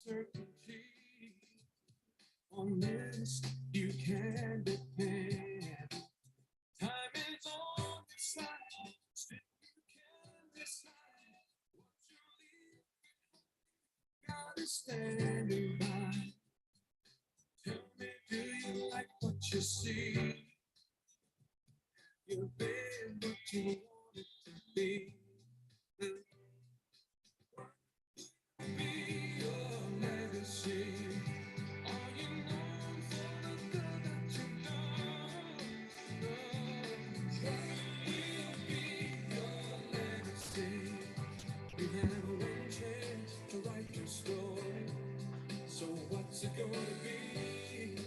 certainty. On this you can depend. Time is on your side. Still you can decide what you leave. God is standing by. Tell me, do you like what you see? You've been what you wanted to be. Be your legacy. Are you known for the good that you've done? Will be your legacy. You have one chance to write your story. So what's it gonna be?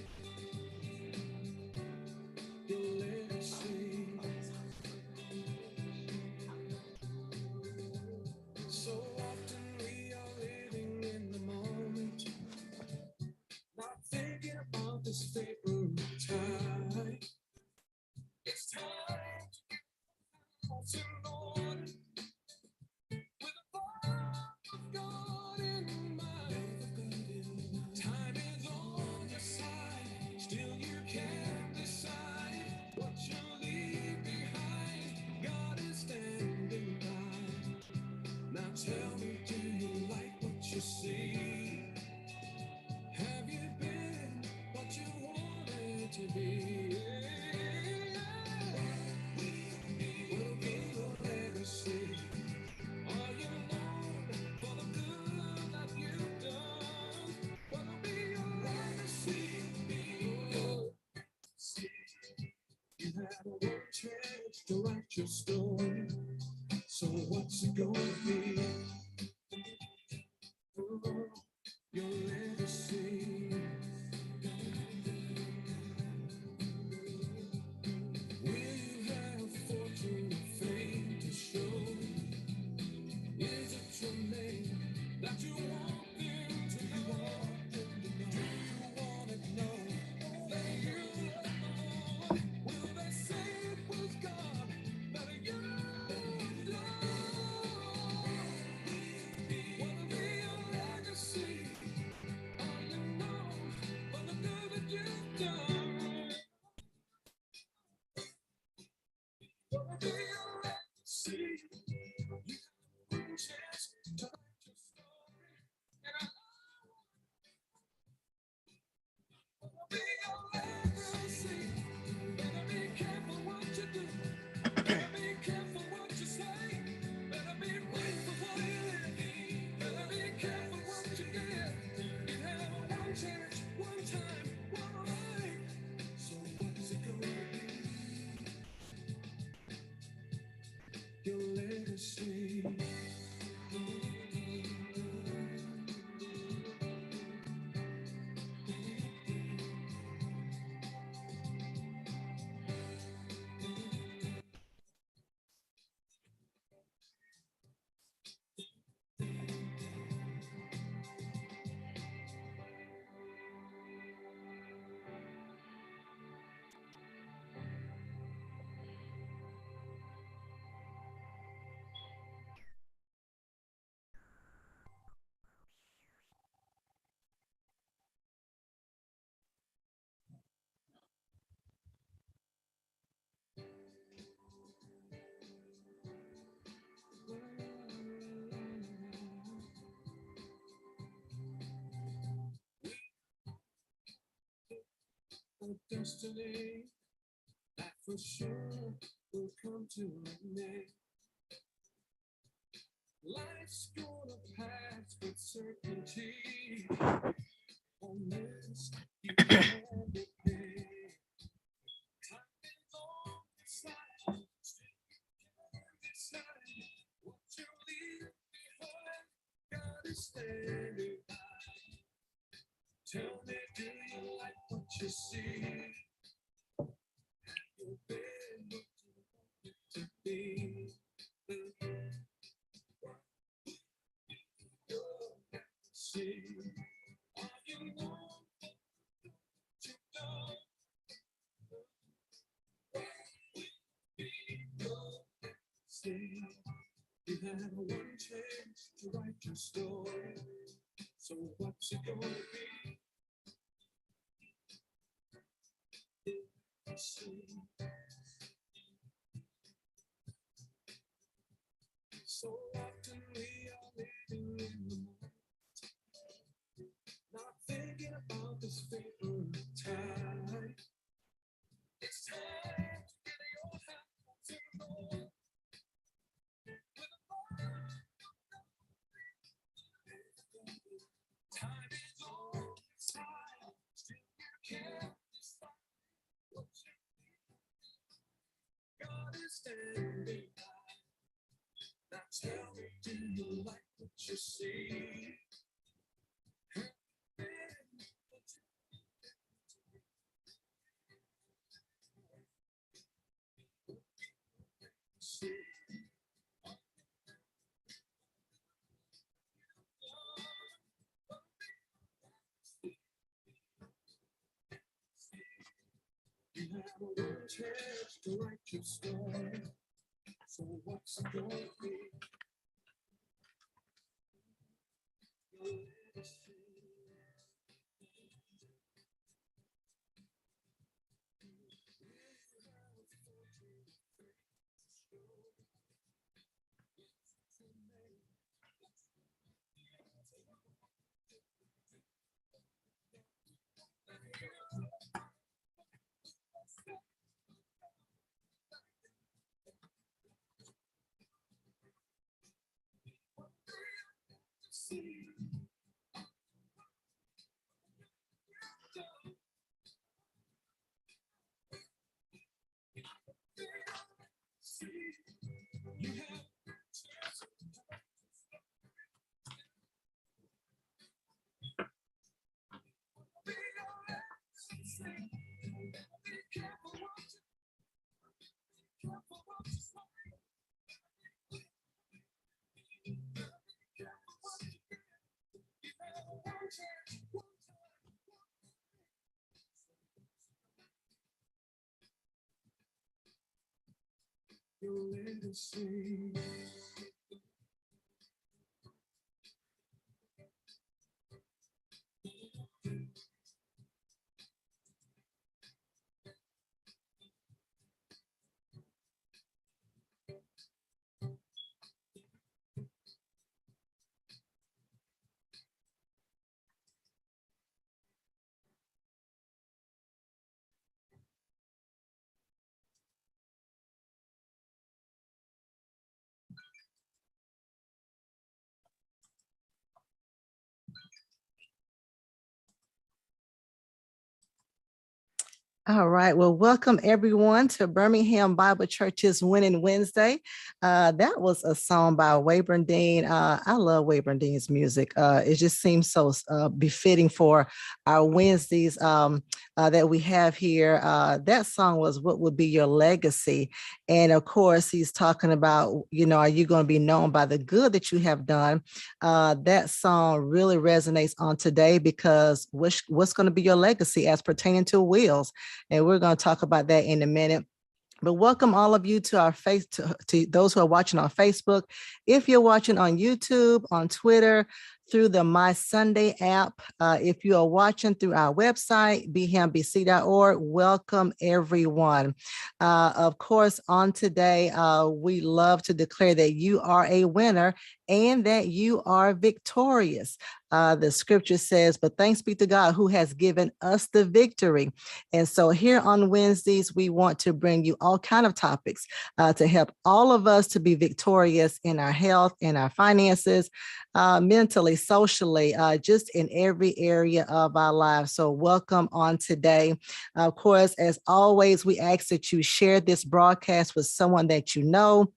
Your legacy. So often we are living in the moment, not thinking about this paper time. It's time to get house in order with a fire of God in mind. Time is on your side, still you can't decide what you leave behind. God is standing by. Now tell me, do you like what you see? Have you been what you wanted to be? Will be your legacy. Are you known for the good that you've done? Will be your legacy. Be your legacy. You had one chance to write your story. So what's it gonna be? Oh, your legacy. Will you have fortune or fame to show? Is it your name that you want them to know? Do you want to know that you love the Lord? Will they say it was God that you loved? Will be your legacy? Are you known for the good that you've done? Will be your legacy? You have one chance to write your story, and I will be your legacy. Better be careful what you do. Better be careful what you say. Better be mindful what you live. Better be careful what you give. You have one chance, one time, one life. So what's it gonna be? Your legacy. A destiny that for sure will come to an end. Life's gonna pass with certainty. On this you can depend. Time is on your side. Still you can decide what you leave behind. God is standing by. Tell me, do you like what you see? You've been what you wanted to be. Your legacy. Are you known for what you've done? Be your legacy. You had one chance to write your story. So So what's it gonna be? So often we are living in the moment, not thinking about this favorite time. It's time to get your hands in the Lord. Time is on your side, still you can't decide what you need. God is standing by. Now tell me, do you like what you see? You have a little chance to write your story. So what's it gonna be? Your legacy. All right. Well, welcome everyone to Birmingham Bible Church's Winning Wednesday. That was a song by Wayburn Dean. I love Wayburn Dean's music. It just seems so befitting for our Wednesdays that we have here. That song was "What Would Be Your Legacy?" And of course, he's talking about, are you going to be known by the good that you have done? That song really resonates on today because what's going to be your legacy as pertaining to wills? And we're going to talk about that in a minute. But welcome all of you to our to those who are watching on Facebook. If you're watching on YouTube, on Twitter, through the My Sunday app, if you are watching through our website, bhambc.org, welcome everyone. Of course, on today, we love to declare that you are a winner and that you are victorious. The scripture says, but thanks be to God who has given us the victory. And so here on Wednesdays, we want to bring you all kinds of topics to help all of us to be victorious in our health, in our finances, mentally, socially, just in every area of our lives. So welcome on today. Of course, as always, we ask that you share this broadcast with someone that you know,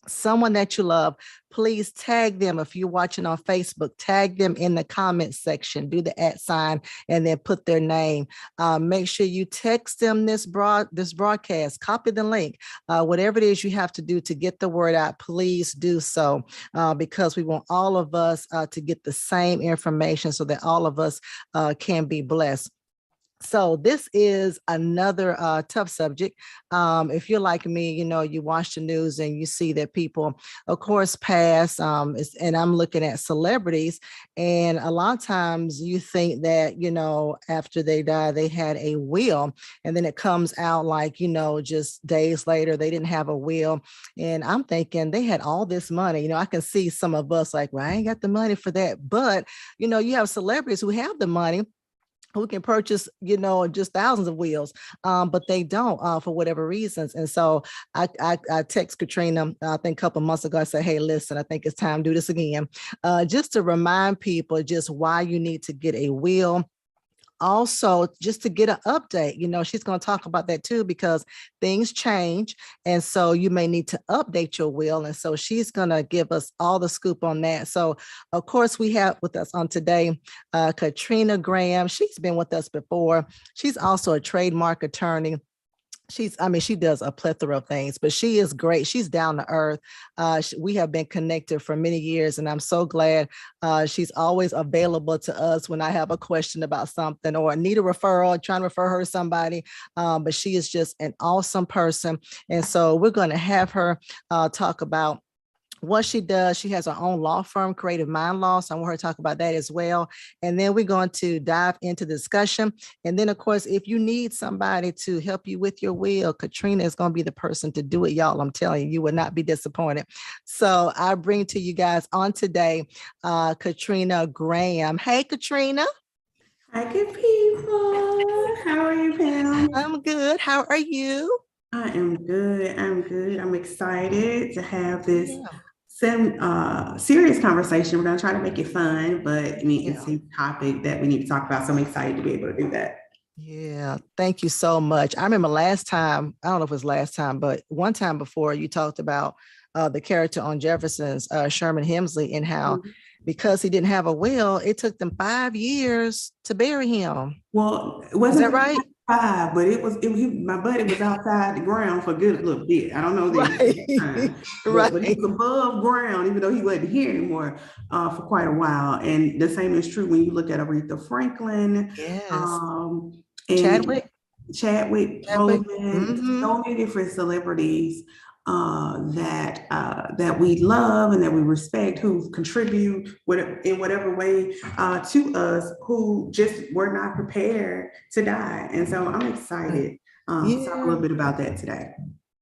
someone that you love. Please tag them. If you're watching on Facebook, tag them in the comment section, do the @ and then put their name. Make sure you text them this broadcast, copy the link, whatever it is you have to do to get the word out, please do so, because we want all of us to get the same information so that all of us can be blessed. So this is another tough subject. If you're like me, you watch the news and you see that people, of course, pass. And I'm looking at celebrities, and a lot of times you think that after they die, they had a will, and then it comes out like just days later they didn't have a will. And I'm thinking they had all this money. I can see some of us like, well, I ain't got the money for that, but you have celebrities who have the money who can purchase, just thousands of wheels, but they don't for whatever reasons. And so I text Katrina, I think a couple of months ago, I said, hey, listen, I think it's time to do this again, just to remind people just why you need to get a wheel, also just to get an update. She's going to talk about that too, because things change. And so you may need to update your will. And so she's going to give us all the scoop on that. So, of course, we have with us on today, Katrina Graham. She's been with us before. She's also a trademark attorney. She does a plethora of things, but she is great. She's down to earth. We have been connected for many years, and I'm so glad she's always available to us when I have a question about something or need a referral, trying to refer her to somebody. But she is just an awesome person. And so we're going to have her talk about what she does. She has her own law firm, Creative Mind Law. So I want her to talk about that as well. And then we're going to dive into the discussion. And then, of course, if you need somebody to help you with your will, Katrina is going to be the person to do it, y'all. I'm telling you, you will not be disappointed. So I bring to you guys on today, Katrina Graham. Hey, Katrina. Hi, good people. How are you, Pam? I'm good. How are you? I am good. I'm good. I'm excited to have this Yeah. serious conversation. We're going to try to make it fun, but I mean, it's Yeah. a topic that we need to talk about. So I'm excited to be able to do that. Yeah, thank you so much. I remember last time, I don't know if it was last time, but one time before you talked about the character on Jefferson's, Sherman Hemsley, and how Mhm. because he didn't have a will, it took them 5 years to bury him. Well, it Is wasn't that right? five, but my buddy was outside the ground for a good little bit. I don't know the exact Right. time, but he Right. was above ground, even though he wasn't here anymore for quite a while. And the same is true when you look at Aretha Franklin, Yes. um, and Chadwick. Chadwick Chadwick. Boseman, Hmm. so many different celebrities that we love and that we respect, who contribute in whatever way to us, who just were not prepared to die. And so I'm excited to talk a Yeah. little bit about that today.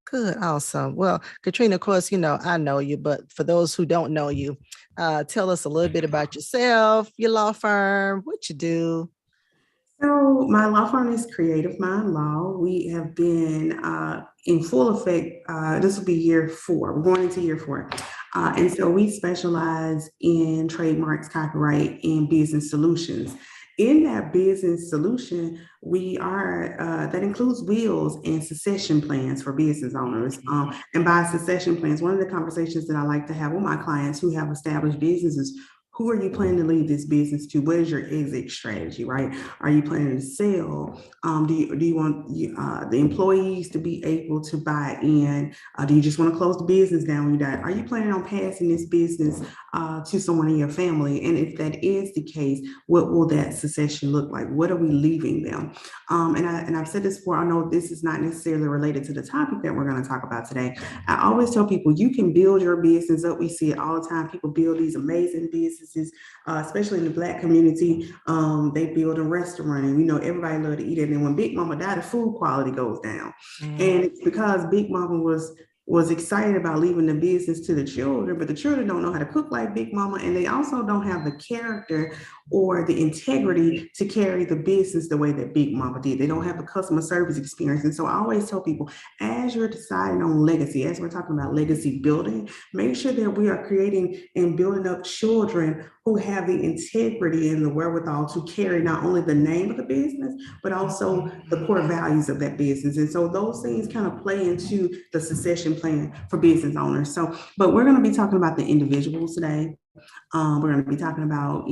Good. Awesome. Well, Katrina, of course, I know you, but for those who don't know you, tell us a little bit about yourself, your law firm, what you do. So my law firm is Creative Mind Law. We have been in full effect. This will be year four. We're going into year four. And so we specialize in trademarks, copyright, and business solutions. In that business solution, that includes wills and succession plans for business owners. And by succession plans, one of the conversations that I like to have with my clients who have established businesses: who are you planning to leave this business to? What is your exit strategy, right? Are you planning to sell? Do you want the employees to be able to buy in? Do you just want to close the business down when you die? Are you planning on passing this business to someone in your family? And if that is the case, what will that succession look like? What are we leaving them? And I've said this before. I know this is not necessarily related to the topic that we're going to talk about today. I always tell people you can build your business up. We see it all the time. People build these amazing businesses, especially in the Black community. They build a restaurant, and everybody love to eat it. And when Big Mama died, the food quality goes down, and it's because Big Mama was excited about leaving the business to the children, but the children don't know how to cook like Big Mama, and they also don't have the character or the integrity to carry the business the way that Big Mama did. They don't have the customer service experience. And so I always tell people, as you're deciding on legacy, as we're talking about legacy building, make sure that we are creating and building up children who have the integrity and the wherewithal to carry not only the name of the business, but also the core values of that business. And so those things kind of play into the succession plan for business owners. So, but we're going to be talking about the individuals today. We're going to be talking about,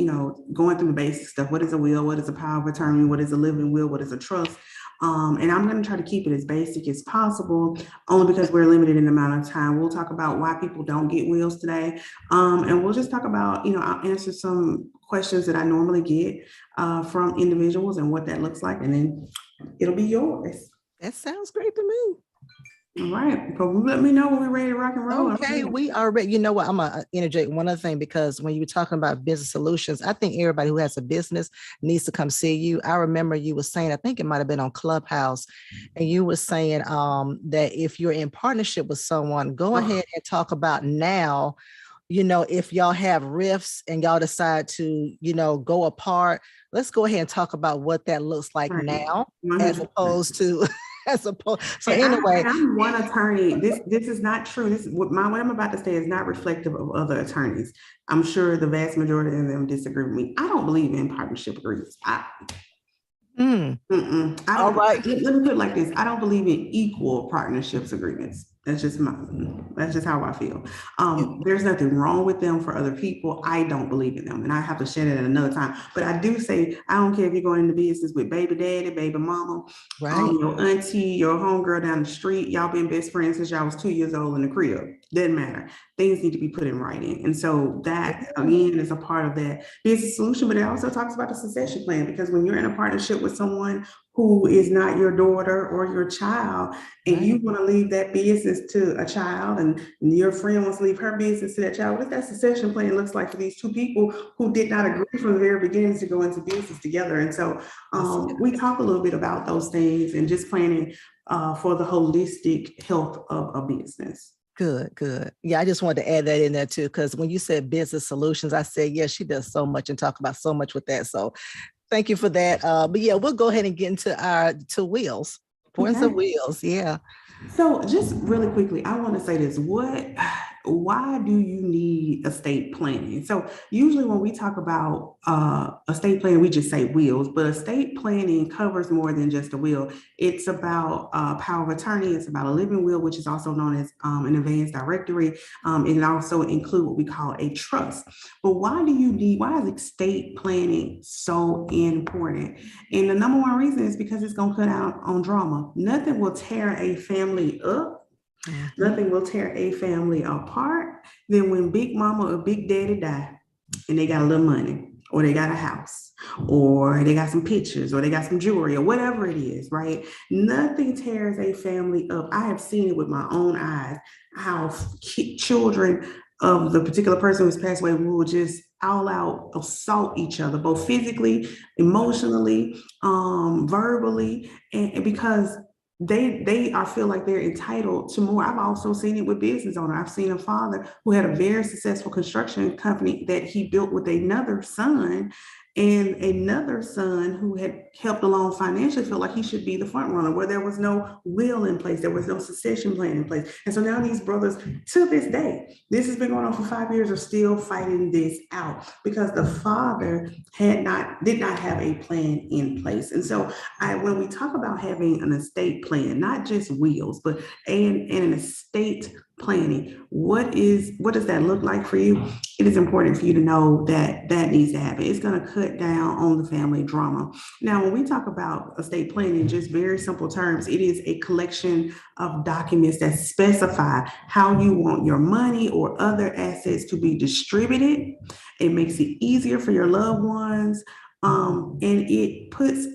going through the basic stuff. What is a will? What is a power of attorney? What is a living will? What is a trust? And I'm going to try to keep it as basic as possible, only because we're limited in the amount of time. We'll talk about why people don't get wills today. And we'll just talk about, I'll answer some questions that I normally get from individuals and what that looks like. And then it'll be yours. That sounds great to me. All right. But let me know when we're ready to rock and roll. Okay, we are ready. You know what? I'm going to interject one other thing, because when you were talking about business solutions, I think everybody who has a business needs to come see you. I remember you were saying, I think it might have been on Clubhouse, and you were saying that if you're in partnership with someone, go ahead and talk about now, if y'all have rifts and y'all decide to, go apart, let's go ahead and talk about what that looks like now, 100%. As opposed to so anyway, I'm one attorney. This is not true. This what I'm about to say is not reflective of other attorneys. I'm sure the vast majority of them disagree with me. I don't believe in partnership agreements. All right. Let me put it like this. I don't believe in equal partnerships agreements. That's just how I feel. There's nothing wrong with them for other people. I don't believe in them, and I have to share that at another time. But I do say, I don't care if you're going into business with baby daddy, baby mama, right, your auntie, your homegirl down the street. Y'all been best friends since y'all was 2 years old in the crib. Doesn't matter. Things need to be put in writing, and so that again is a part of that business solution. But it also talks about the succession plan, because when you're in a partnership with someone who is not your daughter or your child, and you want to leave that business to a child, and your friend wants to leave her business to that child, what that succession plan looks like for these two people who did not agree from the very beginning to go into business together. And so we talk a little bit about those things and just planning for the holistic health of a business. Good. Yeah, I just wanted to add that in there too, because when you said business solutions, I said, yes, she does so much and talk about so much with that. So thank you for that. But yeah, we'll go ahead and get into our wheels. Points of wheels. Yeah. So just really quickly, I want to say this. Why do you need estate planning? So usually when we talk about estate planning, we just say wills, but estate planning covers more than just a will. It's about power of attorney. It's about a living will, which is also known as an advanced directory. It also includes what we call a trust. But why is estate planning so important? And the number one reason is because it's going to cut out on drama. Nothing will tear a family up. Nothing will tear a family apart than when big mama or big daddy die and they got a little money, or they got a house, or they got some pictures, or they got some jewelry, or whatever it is, right? Nothing tears a family up. I have seen it with my own eyes, how children of the particular person who's passed away will just all out assault each other, both physically, emotionally, verbally, and because they are feel like they're entitled to more. I've also seen it with business owner. I've seen a father who had a very successful construction company that he built with another son, and another son who had helped along financially felt like he should be the front runner, where there was no will in place, there was no succession plan in place. And so now these brothers, to this day, this has been going on for 5 years, are still fighting this out because the father did not have a plan in place. And so when we talk about having an estate plan, not just wills, but an estate planning, what does that look like for you? It is important for you to know that needs to happen. It's going to cut down on the family drama. Now, when we talk about estate planning, just very simple terms, it is a collection of documents that specify how you want your money or other assets to be distributed. It makes it easier for your loved ones, and it puts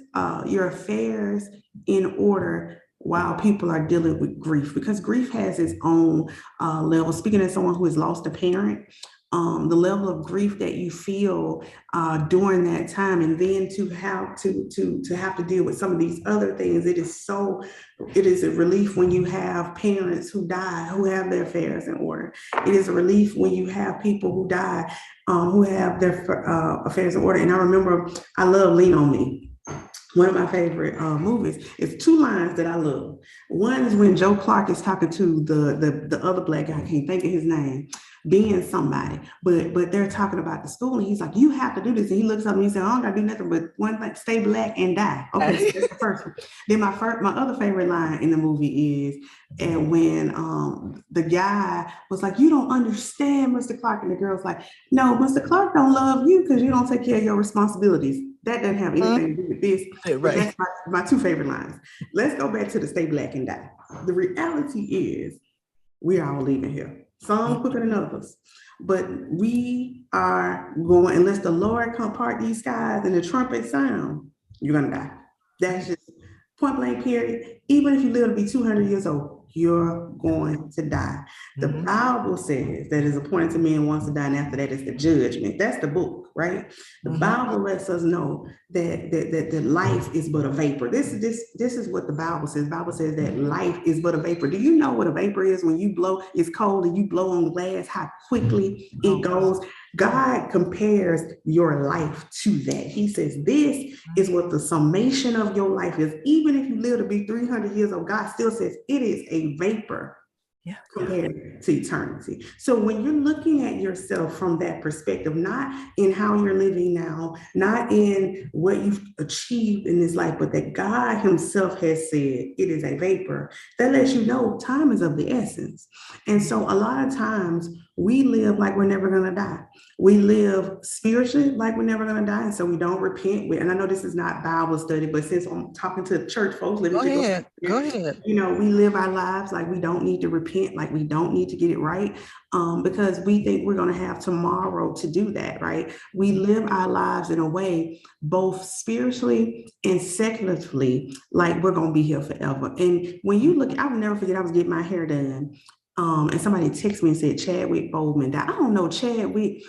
your affairs in order while people are dealing with grief, because grief has its own level. Speaking as someone who has lost a parent, the level of grief that you feel during that time, and then to have to deal with some of these other things, it is a relief when you have parents who die who have their affairs in order. It is a relief when you have people who die who have their affairs in order. And I remember, I love Lean on Me. One of my favorite movies is two lines that I love. One is when Joe Clark is talking to the other black guy, I can't think of his name, being somebody, but they're talking about the school, and he's like, you have to do this. And he looks up and he said, I don't gotta do nothing but one thing, stay black and die. Okay, so that's the first one. Then my other favorite line in the movie is, and when the guy was like, you don't understand, Mr. Clark, and the girl's like, no, Mr. Clark don't love you because you don't take care of your responsibilities. That doesn't have anything to do with this, but Right. that's my two favorite lines. Let's go back to the stay black and die. The reality is we're all leaving here. Some quicker than others. But we are going, unless the Lord come part these skies and the trumpet sound, you're gonna die. That's just point blank period. Even if you live to be 200 years old, you're going to die. The Bible says that is appointed to men once to die, and after that is the judgment. That's the book, right? The Bible lets us know that life is but a vapor. This is what the Bible says. The Bible says that life is but a vapor. Do you know what a vapor is? When you blow, it's cold and you blow on glass, how quickly it goes. God compares your life to that. He says this is what the summation of your life is. Even if you live to be 300 years old, God still says it is a vapor compared to eternity. So when you're looking at yourself from that perspective, not in how you're living now, not in what you've achieved in this life, but that God himself has said it is a vapor, that lets you know time is of the essence. And so a lot of times we live like we're never going to die. We live spiritually like we're never going to die. And so we don't repent. And I know this is not Bible study, but since I'm talking to church folks, let me go ahead. You know, we live our lives like we don't need to repent, like we don't need to get it right, because we think we're going to have tomorrow to do that, right? We live our lives in a way, both spiritually and secularly, like we're going to be here forever. And when you look, I'll never forget, I was getting my hair done. And somebody texted me and said Chadwick Boseman died. I don't know Chadwick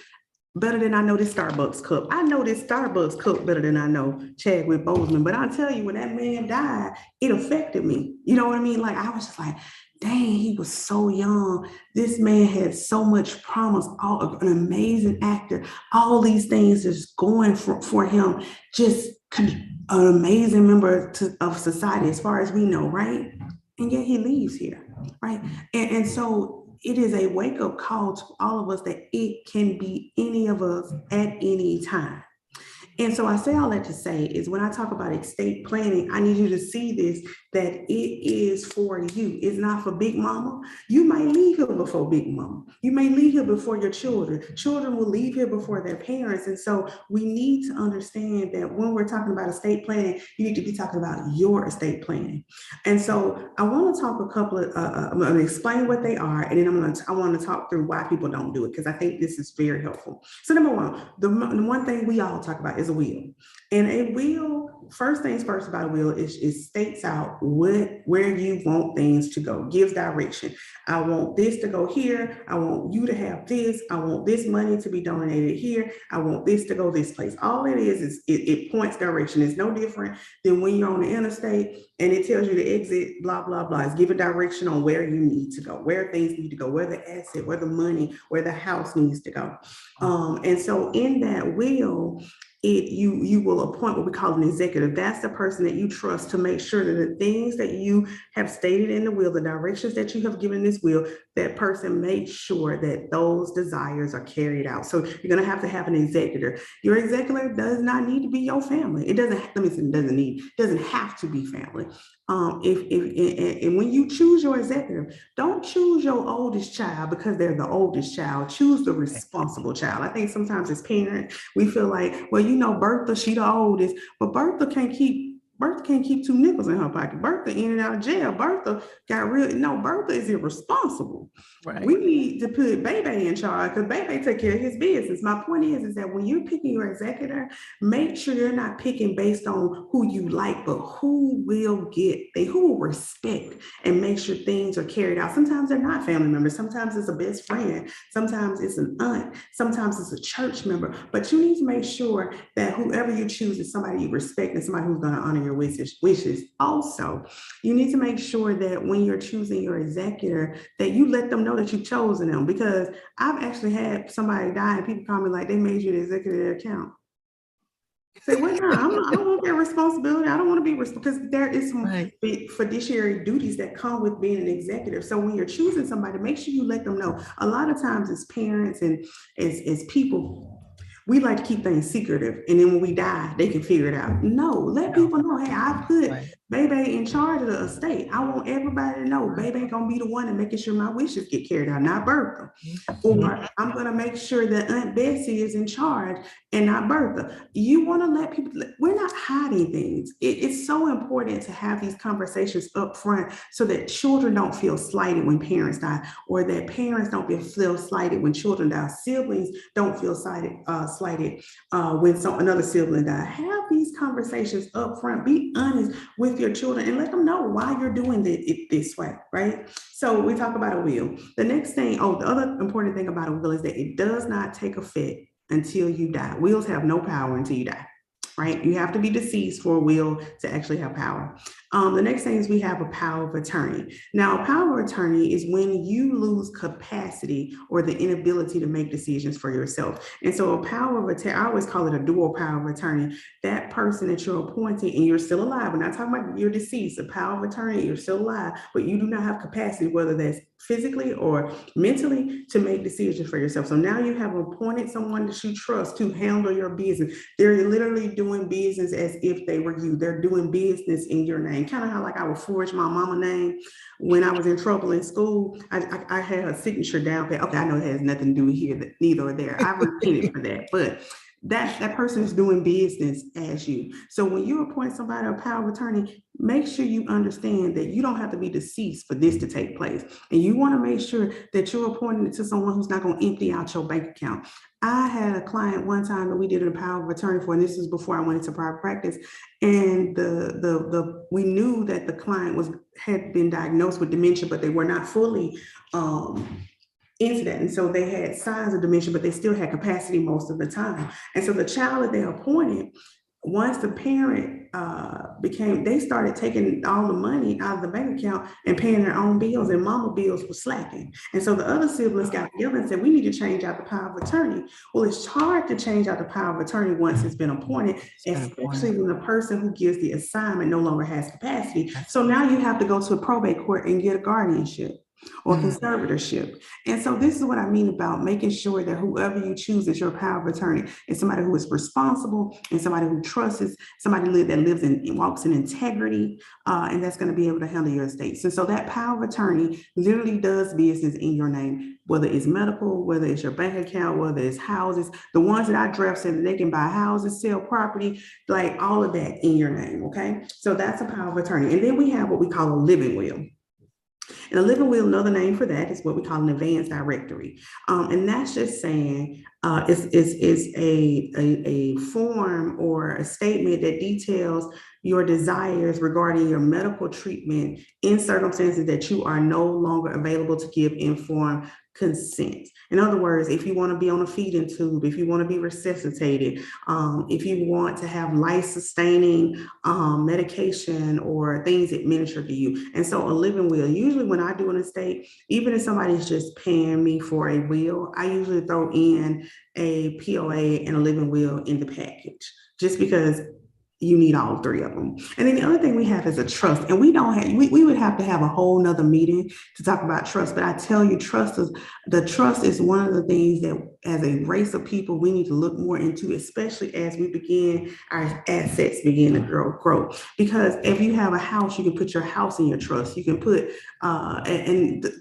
better than I know this Starbucks cup. I know this Starbucks cup better than I know Chadwick Boseman. But I'll tell you, when that man died, it affected me. You know what I mean? Like, I was just like, dang, he was so young. This man had so much promise, an amazing actor, all these things just going for him, just an amazing member of society as far as we know, right? And yet he leaves here, right? And so it is a wake-up call to all of us that it can be any of us at any time. And so I say all that to say is when I talk about estate planning, I need you to see this, that it is for you. It's not for Big Mama. You might leave here before Big Mama. You may leave here before your children. Children will leave here before their parents. And so we need to understand that when we're talking about estate planning, you need to be talking about your estate planning. And so I want to talk a couple of, I'm going to explain what they are, and then I want to talk through why people don't do it, because I think this is very helpful. So number one, the one thing we all talk about is a will. And a will, first things first about a will is it states out where you want things to go, gives direction. I want this to go here. I want you to have this. I want this money to be donated here. I want this to go this place. All it is it points direction. It's no different than when you're on the interstate and it tells you to exit, blah, blah, blah. It's giving direction on where you need to go, where things need to go, where the asset, where the money, where the house needs to go. And so in that will, you will appoint what we call an executive. That's the person that you trust to make sure that the things that you have stated in the will, the directions that you have given in this will, that person makes sure that those desires are carried out. So you're going to have an executor. Your executor does not need to be your family. It doesn't have to be family. And when you choose your executive, don't choose your oldest child because they're the oldest child. Choose the responsible child. I think sometimes as parents, we feel like, well, you know, Bertha, she the oldest, but Bertha can't keep 2 nickels in her pocket. Bertha in and out of jail. Bertha Bertha is irresponsible. Right. We need to put Bebe in charge because Bebe take care of his business. My point is that when you're picking your executor, make sure you're not picking based on who you like, but who will respect and make sure things are carried out. Sometimes they're not family members. Sometimes it's a best friend. Sometimes it's an aunt. Sometimes it's a church member. But you need to make sure that whoever you choose is somebody you respect and somebody who's going to honor your wishes. Also, you need to make sure that when you're choosing your executor, that you let them know that you've chosen them, because I've actually had somebody die and people call me like they made you the executive of their account. Say, well, no, I don't want that responsibility. I don't want to be responsible, because there is some fiduciary duties that come with being an executive. So when you're choosing somebody, make sure you let them know. A lot of times as parents and as people, We like to keep things secretive, and then when we die, they can figure it out. No, let people know, hey, I put baby in charge of the estate. I want everybody to know baby gonna be the one and making sure my wishes get carried out, not Bertha. Or I'm gonna make sure that Aunt Bessie is in charge and not Bertha. You want to let people, we're not hiding things. It's so important to have these conversations up front so that children don't feel slighted when parents die, or that parents don't feel slighted when children die. Siblings don't feel slighted when another sibling dies. Have these conversations up front. Be honest with your children and let them know why you're doing it this way, right? So we talk about a will. The next thing, the other important thing about a will is that it does not take effect until you die. Wills have no power until you die, right? You have to be deceased for a will to actually have power. The next thing is we have a power of attorney. Now, a power of attorney is when you lose capacity or the inability to make decisions for yourself. And so a power of attorney, I always call it a dual power of attorney. That person that you're appointing and you're still alive, we're not talking about you're deceased, a power of attorney, you're still alive, but you do not have capacity, whether that's physically or mentally, to make decisions for yourself. So now you have appointed someone that you trust to handle your business. They're literally doing business as if they were you. They're doing business in your name. Kind of how like I would forge my mama name when I was in trouble in school. I had a signature down. Okay, I know it has nothing to do here, neither or there. I repented for that, but that person is doing business as you. So when you appoint somebody a power of attorney, make sure you understand that you don't have to be deceased for this to take place. And you want to make sure that you're appointing it to someone who's not going to empty out your bank account. I had a client one time that we did a power of attorney for, and this was before I went into private practice. And we knew that the client had been diagnosed with dementia, but they were not fully into that. And so they had signs of dementia, but they still had capacity most of the time. And so the child that they appointed, once the parent they started taking all the money out of the bank account and paying their own bills, and mama bills were slacking. And so the other siblings got together and said, we need to change out the power of attorney. Well, it's hard to change out the power of attorney once it's been appointed, especially when the person who gives the assignment no longer has capacity. So now you have to go to a probate court and get a guardianship or conservatorship. And so this is what I mean about making sure that whoever you choose as your power of attorney is somebody who is responsible and somebody who trusts, somebody that lives and walks in integrity, and that's going to be able to handle your estates. And so that power of attorney literally does business in your name, whether it's medical, whether it's your bank account, whether it's houses. The ones that I draft said that they can buy houses, sell property, like all of that in your name, okay? So that's a power of attorney. And then we have what we call a living will. And a living will, another name for that is what we call an advance directory. And that's just saying it's a form or a statement that details your desires regarding your medical treatment in circumstances that you are no longer available to give informed consent. In other words, if you want to be on a feeding tube, if you want to be resuscitated, if you want to have life-sustaining medication or things administered to you. And so a living will, usually when I do an estate, even if somebody's just paying me for a will, I usually throw in a POA and a living will in the package, just because you need all three of them. And then the other thing we have is a trust. And we would have to have a whole nother meeting to talk about trust. But I tell you, trust is one of the things that as a race of people, we need to look more into, especially as our assets begin to grow. Because if you have a house, you can put your house in your trust. You can put,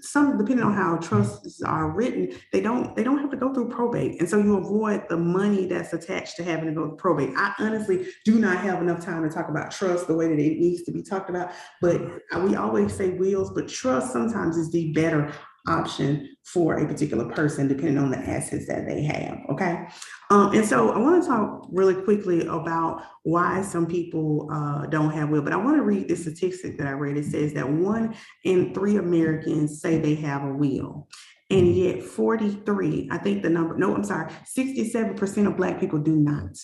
some, depending on how trusts are written, they don't have to go through probate. And so you avoid the money that's attached to having to go to probate. I honestly do not have enough time to talk about trust the way that it needs to be talked about. But we always say wills, but trust sometimes is the better option for a particular person, depending on the assets that they have. Okay. And so I want to talk really quickly about why some people don't have will, but I want to read this statistic that I read. It says that 1 in 3 Americans say they have a will. And yet 67% of Black people do not.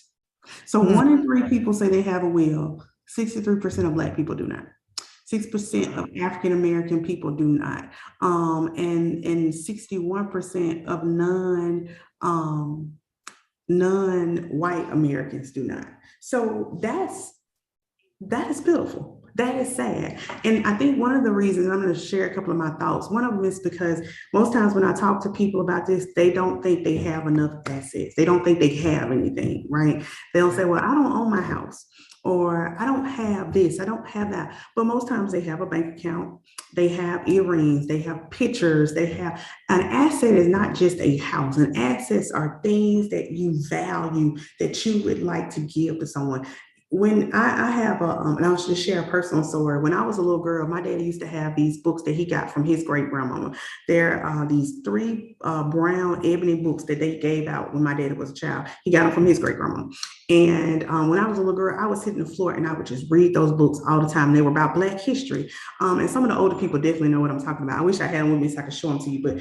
So 1 in 3 people say they have a will. 63% of Black people do not. 6% of African American people do not, and 61% of non-white Americans do not. So that is pitiful. That is sad. And I think one of the reasons, I'm going to share a couple of my thoughts. One of them is because most times when I talk to people about this, they don't think they have enough assets. They don't think they have anything, right? They'll say, well, I don't own my house, or I don't have this, I don't have that. But most times they have a bank account, they have earrings, they have pictures, they have an asset is not just a house. An assets are things that you value that you would like to give to someone. When I have and I'll just share a personal story. When I was a little girl, my daddy used to have these books that he got from his great grandmama. There are these three brown ebony books that they gave out when my daddy was a child. He got them from his great grandmama. And when I was a little girl, I would sit in the floor and I would just read those books all the time. They were about Black history. And some of the older people definitely know what I'm talking about. I wish I had them with me so I could show them to you. But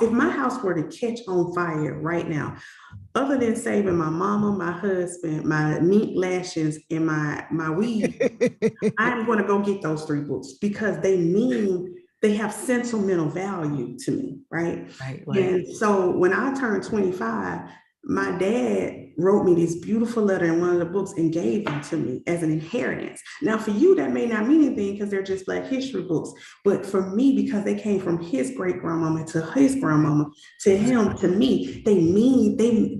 if my house were to catch on fire right now, other than saving my mama, my husband, my meat lashes, and my weed, I'm going to go get those three books because they have sentimental value to me, right? Right. And so when I turned 25, my dad wrote me this beautiful letter in one of the books and gave them to me as an inheritance. Now, for you, that may not mean anything because they're just Black history books. But for me, because they came from his great grandmama to his grandmama to him to me,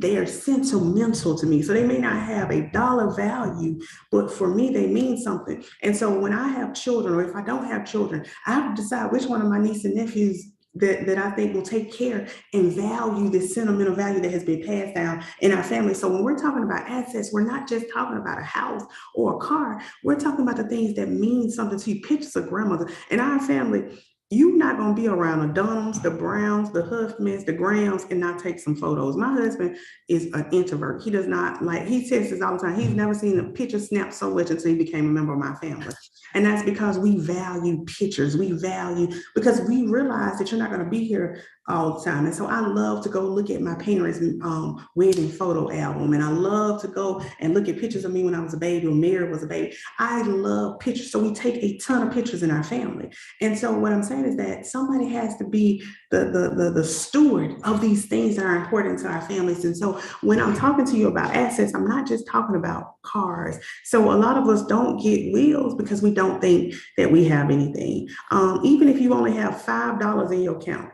they are sentimental to me. So they may not have a dollar value, but for me, they mean something. And so when I have children, or if I don't have children, I have to decide which one of my nieces and nephews that I think will take care and value the sentimental value that has been passed down in our family. So when we're talking about assets, we're not just talking about a house or a car. We're talking about the things that mean something to you. Pictures of grandmother. In our family, you're not going to be around the Dunhams, the Browns, the Huffmans, the Grahams, and not take some photos. My husband is an introvert. He does not like, he says this all the time. He's never seen a picture snapped so much until he became a member of my family. And that's because we value pictures. We value, because we realize that you're not going to be here all the time. And so I love to go look at my parents' wedding photo album. And I love to go and look at pictures of me when I was a baby or Mary was a baby. I love pictures. So we take a ton of pictures in our family. And so what I'm saying is that somebody has to be the steward of these things that are important to our families. And so when I'm talking to you about assets, I'm not just talking about cars. So a lot of us don't get wheels because we don't think that we have anything. Even if you only have $5 in your account.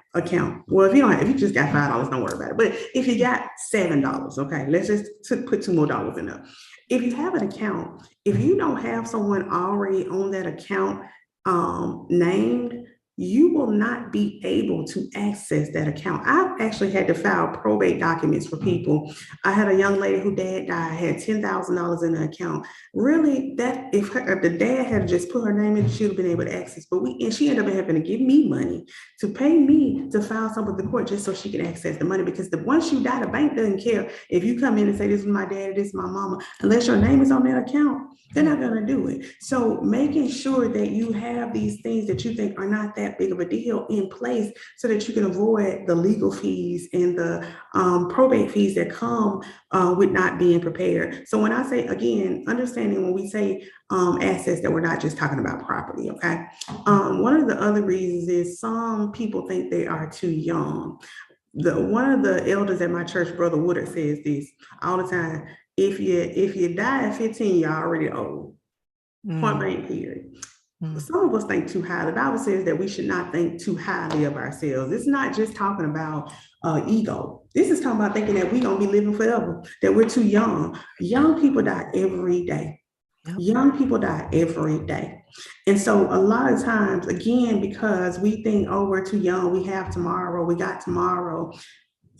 Well, if you just got $5, don't worry about it. But if you got $7, okay, let's just put two more dollars in there. If you have an account, if you don't have someone already on that account named, you will not be able to access that account. I've actually had to file probate documents for people. I had a young lady who dad died, had $10,000 in the account. Really, that if the dad had just put her name in, she would have been able to access. And she ended up having to give me money to pay me to file something with the court just so she could access the money. Because once you die, the bank doesn't care if you come in and say, this is my daddy, this is my mama, unless your name is on that account. They're not going to do it. So making sure that you have these things that you think are not that big of a deal in place so that you can avoid the legal fees and the probate fees that come with not being prepared. So when I say, again, understanding when we say assets, that we're not just talking about property, okay? One of the other reasons is some people think they are too young. One of the elders at my church, Brother Woodard, says this all the time. If you die at 15, you're already old. Point blank period. Some of us think too high. The Bible says that we should not think too highly of ourselves. It's not just talking about ego. This is talking about thinking that we're going to be living forever, that we're too young. Young people die every day. Yep. Young people die every day. And so a lot of times, again, because we think, oh, we're too young, we have tomorrow, we got tomorrow.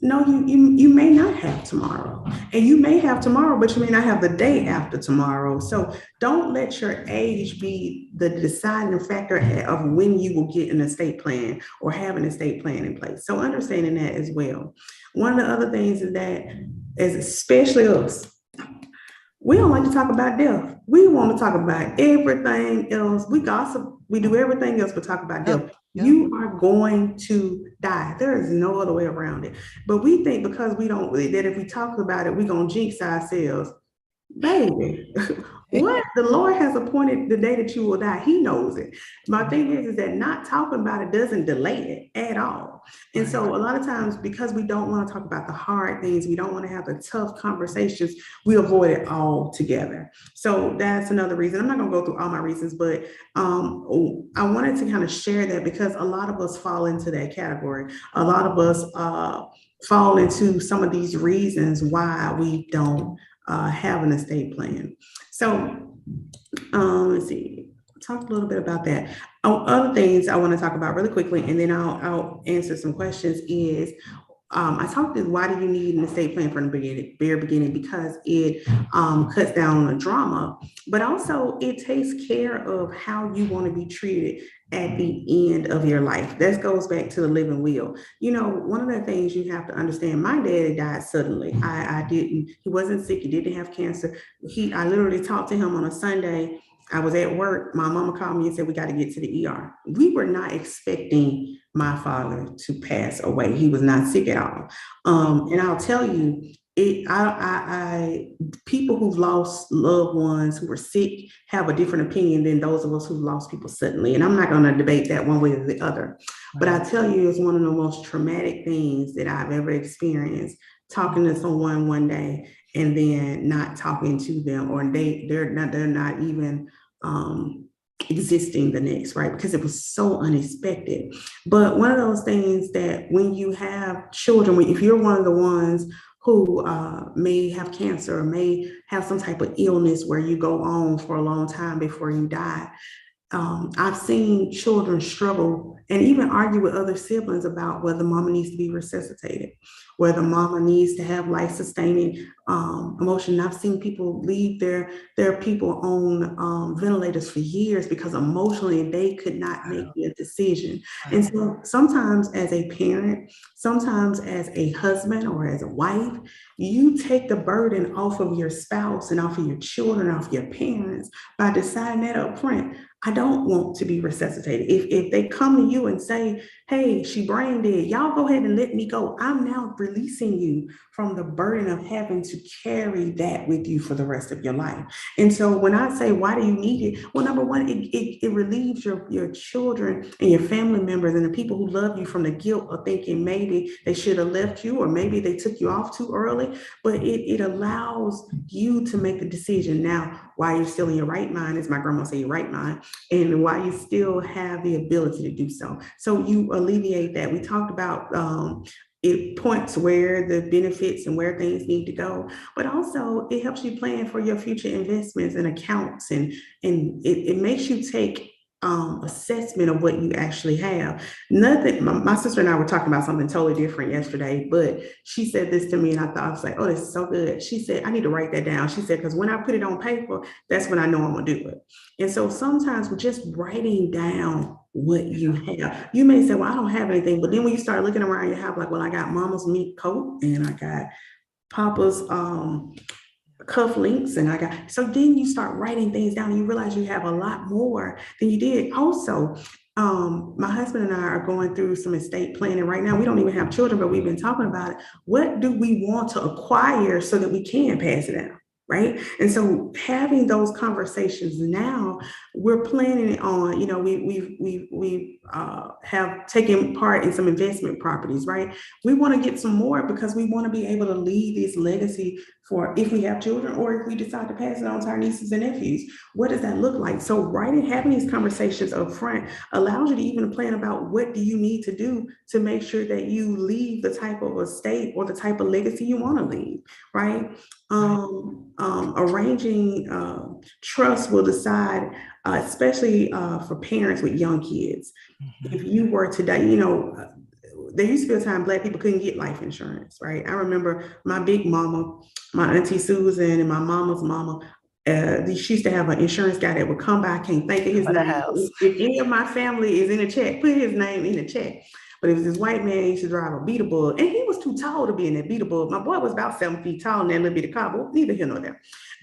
No, you may not have tomorrow, and you may have tomorrow, but you may not have the day after tomorrow. So don't let your age be the deciding factor of when you will get an estate plan or have an estate plan in place. So understanding that as well. One of the other things is that, as especially us, we don't like to talk about death. We want to talk about everything else. We gossip. We do everything else but talk about death. Yep. You are going to die. There is no other way around it. But we think because we don't, that if we talk about it, we're going to jinx ourselves. baby, what the Lord has appointed the day that you will die, He knows it. My thing is that not talking about it doesn't delay it at all. And Right. so a lot of times, because we don't want to talk about the hard things, we don't want to have the tough conversations, we avoid it all together. So that's another reason. I'm not going to go through all my reasons, but I wanted to kind of share that because a lot of us fall into that category. A lot of us fall into some of these reasons why we don't have an estate plan. So let's see, talk a little bit about that. Other things I want to talk about really quickly, and then I'll answer some questions. Is I talked to why do you need an estate plan from the very beginning? Because it cuts down on the drama, but also it takes care of how you want to be treated at the end of your life. That goes back to the living will. You know, one of the things you have to understand, my daddy died suddenly. I didn't, he wasn't sick, he didn't have cancer. I literally talked to him on a Sunday. I was at work. My mama called me and said, we got to get to the ER. We were not expecting my father to pass away. He was not sick at all. And I'll tell you, people who've lost loved ones who were sick have a different opinion than those of us who lost people suddenly. And I'm not going to debate that one way or the other. But I tell you, it's one of the most traumatic things that I've ever experienced, talking to someone one day and then not talking to them, or they're not even existing the next, right? Because it was so unexpected. But one of those things that when you have children, if you're one of the ones who may have cancer or may have some type of illness where you go on for a long time before you die, I've seen children struggle and even argue with other siblings about whether mama needs to be resuscitated, whether mama needs to have life-sustaining emotion. I've seen people leave their people on ventilators for years because emotionally they could not make a decision. And so sometimes as a parent, sometimes as a husband or as a wife, you take the burden off of your spouse and off of your children, off your parents by deciding that up front. I don't want to be resuscitated. If they come to you and say, hey, she brain dead, y'all go ahead and let me go. I'm now releasing you from the burden of having to carry that with you for the rest of your life. And so when I say, why do you need it? Well, number one, it relieves your children and your family members and the people who love you from the guilt of thinking maybe they should have left you or maybe they took you off too early. But it allows you to make the decision now while you're still in your right mind, as my grandma say, your right mind, and why you still have the ability to do so. So you alleviate that. We talked about it points where the benefits and where things need to go, but also it helps you plan for your future investments and accounts, and it makes you take assessment of what you actually have. Nothing. My sister and I were talking about something totally different yesterday, but she said this to me, and I thought, I was like, "Oh, this is so good." She said, "I need to write that down." She said, "Because when I put it on paper, that's when I know I'm gonna do it." And so sometimes we're just writing down what you have. You may say, "Well, I don't have anything," but then when you start looking around your house, like, "Well, I got Mama's mink coat, and I got Papa's cuff links, and I got," so then you start writing things down and you realize you have a lot more than you did. Also, my husband and I are going through some estate planning right now. We don't even have children, but we've been talking about it. What do we want to acquire so that we can pass it down? Right. And so having those conversations now, we're planning on, we have taken part in some investment properties, right? We want to get some more because we want to be able to leave this legacy for if we have children or if we decide to pass it on to our nieces and nephews. What does that look like? So having these conversations up front allows you to even plan about what do you need to do to make sure that you leave the type of estate or the type of legacy you want to leave, right? Arranging trust will decide, especially for parents with young kids. If you were today, there used to be a time Black people couldn't get life insurance, right? I remember my big mama, my auntie Susan, and my mama's mama. She used to have an insurance guy that would come by. I can't think of his name. If any of my family is in a check, put his name in the check. But it was this white man, he used to drive a beetle bull, and he was too tall to be in that beetle bull. My boy was about 7 feet tall in that little bitty car, but neither here nor there.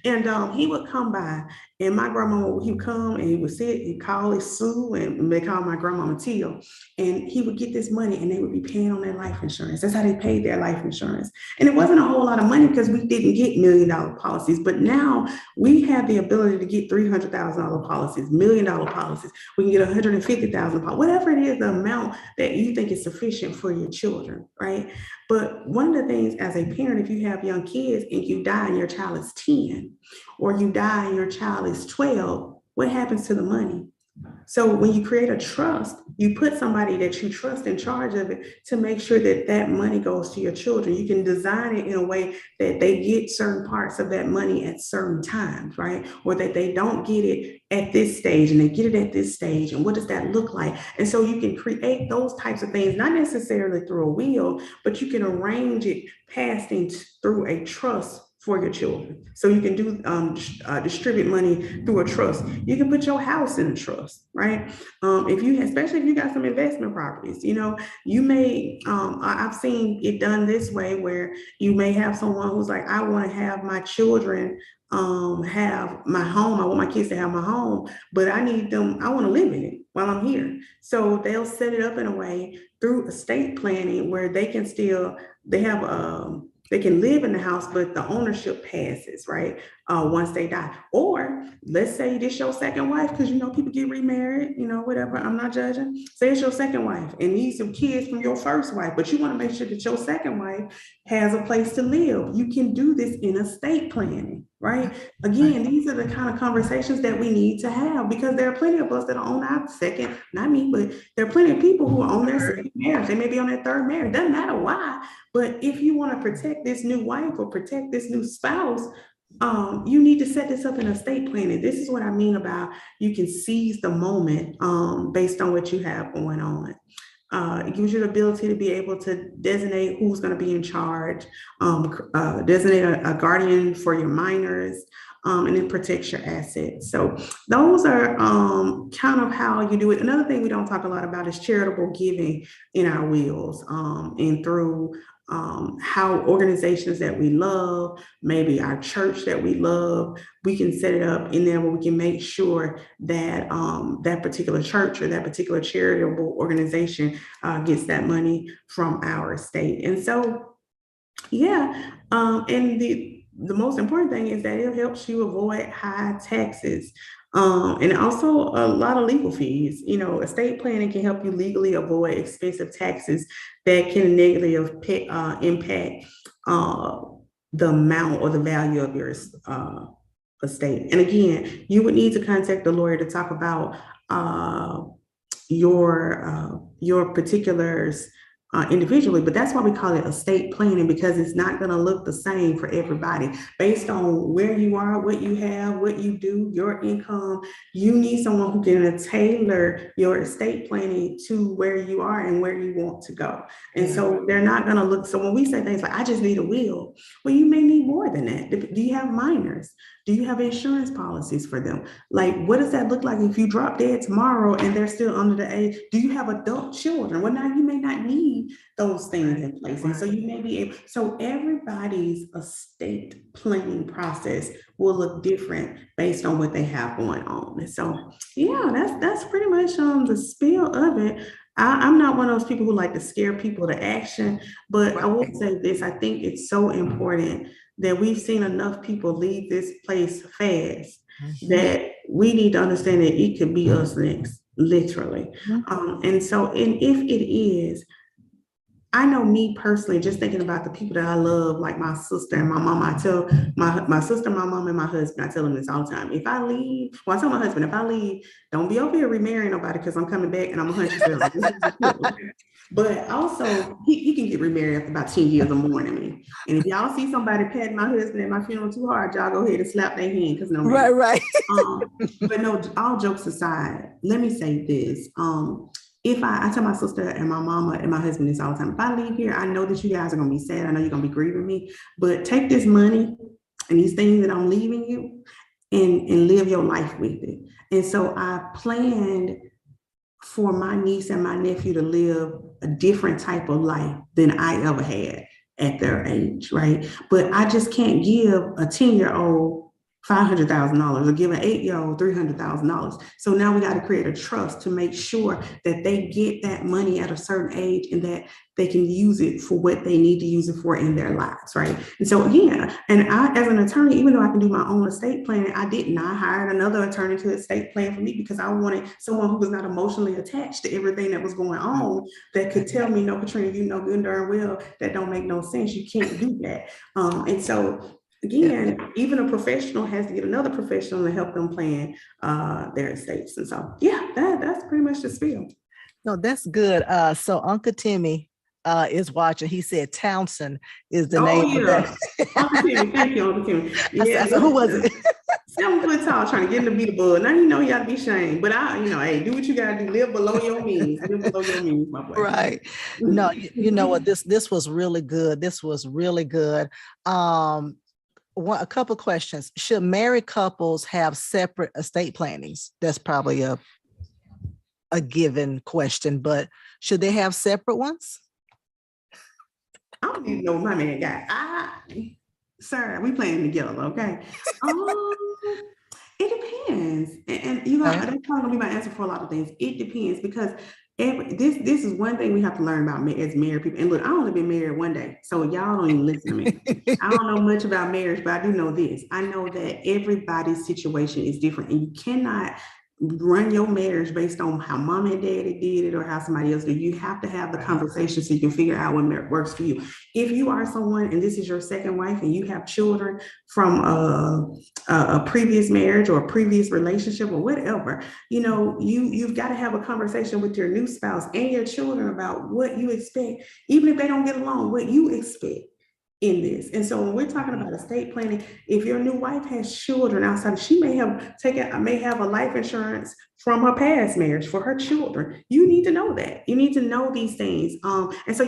And he would come by, and my grandma, he would come and he would sit, he'd call his Sue, and they call my grandmama Teal. And he would get this money and they would be paying on their life insurance. That's how they paid their life insurance. And it wasn't a whole lot of money because we didn't get $1 million policies. But now we have the ability to get $300,000 policies, $1 million policies. We can get 150,000 policies, whatever it is, the amount that you think is sufficient for your children, right? But one of the things as a parent, if you have young kids and you die and your child is 10, or you die and your child is 12, what happens to the money? So when you create a trust, you put somebody that you trust in charge of it to make sure that that money goes to your children. You can design it in a way that they get certain parts of that money at certain times, right? Or that they don't get it at this stage and they get it at this stage. And what does that look like? And so you can create those types of things, not necessarily through a will, but you can arrange it passing through a trust for your children. So you can do distribute money through a trust. You can put your house in a trust, right? If you, especially if you got some investment properties, you know, you may, I've seen it done this way where you may have someone who's like, I want to have my children have my home. I want my kids to have my home, but I need them, I want to live in it while I'm here. So they'll set it up in a way through estate planning where they can still, they have they can live in the house, but the ownership passes, right? Once they die. Or let's say this your second wife, because you know people get remarried, you know, whatever. I'm not judging. Say it's your second wife and need some kids from your first wife, but you want to make sure that your second wife has a place to live. You can do this in estate planning, right? Again, these are the kind of conversations that we need to have because there are plenty of us that are on our second, not me, but there are plenty of people who are on their second marriage. They may be on their third marriage. Doesn't matter why. But if you want to protect this new wife or protect this new spouse, you need to set this up in estate planning. This is what I mean about you can seize the moment based on what you have going on. It gives you the ability to be able to designate who's going to be in charge, designate a guardian for your minors, and it protects your assets. So those are kind of how you do it. Another thing we don't talk a lot about is charitable giving in our wills and through how organizations that we love, maybe our church that we love, we can set it up in there where we can make sure that that particular church or that particular charitable organization gets that money from our estate. And so, yeah, and the most important thing is that it helps you avoid high taxes. And also a lot of legal fees. You know, estate planning can help you legally avoid expensive taxes that can negatively impact the amount or the value of your estate. And again, you would need to contact the lawyer to talk about your particulars individually, but that's why we call it estate planning because it's not going to look the same for everybody based on where you are, what you have, what you do, your income. You need someone who can tailor your estate planning to where you are and where you want to go. And so they're not going to look. So when we say things like, I just need a will, well, you may need more than that. Do you have minors? Do you have insurance policies for them? Like, what does that look like if you drop dead tomorrow and they're still under the age? Do you have adult children? Well, now you may not need those things in place. And so you may be able, so everybody's estate planning process will look different based on what they have going on. And so, yeah, that's pretty much the spiel of it. I'm not one of those people who like to scare people to action, but I will say this, I think it's so important that we've seen enough people leave this place fast that we need to understand that it could be us next, literally. And so, and if it is, I know me personally, just thinking about the people that I love, like my sister and my mom, I tell my sister, my mom, and my husband, I tell them this all the time. If I leave, well, I tell my husband, if I leave, don't be over here remarrying nobody because I'm coming back and I'm 100. But also, he can get remarried after about 10 years or more than me. And if y'all see somebody patting my husband at my funeral too hard, y'all go ahead and slap their hand because no. Right. But no, all jokes aside, let me say this. If I tell my sister and my mama and my husband this all the time, if I leave here, I know that you guys are going to be sad. I know you're going to be grieving me, but take this money and these things that I'm leaving you and live your life with it. And so I planned for my niece and my nephew to live a different type of life than I ever had at their age, right? But I just can't give a 10-year-old $500,000 or give an 8-year-old $300,000. So now we got to create a trust to make sure that they get that money at a certain age and that they can use it for what they need to use it for in their lives, right? And so again, and I, as an attorney, even though I can do my own estate planning, I didn't. I hired another attorney to estate plan for me because I wanted someone who was not emotionally attached to everything that was going on that could tell me, no, Katrina, you know good and darn well that don't make no sense. You can't do that. And so again, even a professional has to get another professional to help them plan their estates. And so, yeah, that's pretty much the spiel. No, that's good. So Uncle Timmy is watching. He said Townsend is the name of that. Uncle Timmy, thank you, Uncle Timmy. Yeah, I said, who was it? 7 foot tall, trying to get him to be the bug. Now you know you got to be shamed, but hey, do what you got to do. Live below your means. Live below your means, my boy. Right. No, you know what? This was really good. This was really good. A couple questions. Should married couples have separate estate plannings? That's probably a given question, but should they have separate ones? I don't even know what my man got. Sir, we playing together, okay? It depends, and you know that's probably gonna be my answer for a lot of things. It depends because this is one thing we have to learn about as married people. And look, I only been married one day, so y'all don't even listen to me. I don't know much about marriage, but I do know this. I know that everybody's situation is different, and you cannot run your marriage based on how mom and daddy did it or how somebody else did. You have to have the conversation so you can figure out what works for you. If you are someone and this is your second wife and you have children from a previous marriage or a previous relationship or whatever, you know, you've got to have a conversation with your new spouse and your children about what you expect, even if they don't get along, what you expect in this. And so when we're talking about estate planning, if your new wife has children outside, she may have a life insurance from her past marriage for her children. You need to know that. You need to know these things. And so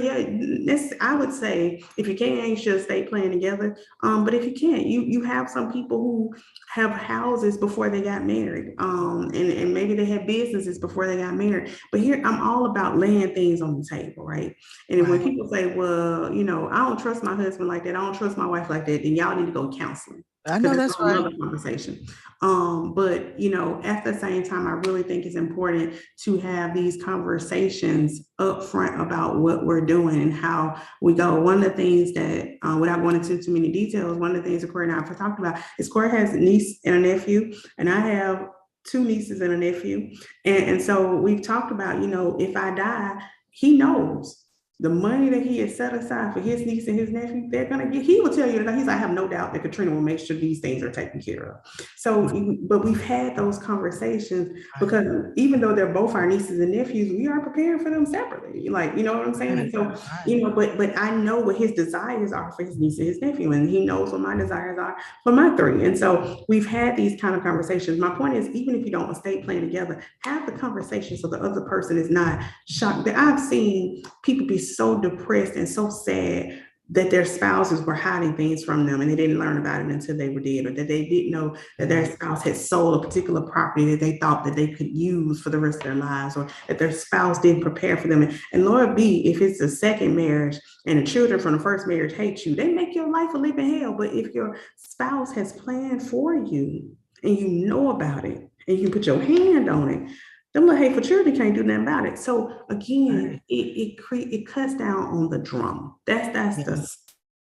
I would say if you can, you should estate plan together. But if you can't, you have some people who have houses before they got married. And maybe they had businesses before they got married. But here I'm all about laying things on the table, right? And when people say, well, you know, I don't trust my husband like that, I don't trust my wife like that, then y'all need to go counseling. I know that's right. Another conversation. But you know, at the same time, I really think it's important to have these conversations up front about what we're doing and how we go. One of the things that, without going into too many details, one of the things that Corey and I have talked about is Corey has a niece and a nephew, and I have 2 nieces and a nephew. And so we've talked about, you know, if I die, he knows the money that he has set aside for his niece and his nephew, they're going to get, he will tell you that I have no doubt that Katrina will make sure these things are taken care of. So, but we've had those conversations because even though they're both our nieces and nephews, we are preparing for them separately. Like, you know what I'm saying? So, you know, but I know what his desires are for his niece and his nephew, and he knows what my desires are for my 3. And so we've had these kind of conversations. My point is, even if you don't estate plan together, have the conversation so the other person is not shocked. That I've seen people be so depressed and so sad that their spouses were hiding things from them and they didn't learn about it until they were dead, or that they didn't know that their spouse had sold a particular property that they thought that they could use for the rest of their lives, or that their spouse didn't prepare for them. And Lord be, if it's a second marriage and the children from the first marriage hate you, they make your life a living hell. But if your spouse has planned for you and you know about it and you put your hand on it, them little hateful children can't do nothing about it. So again, it cuts down on the drama. That's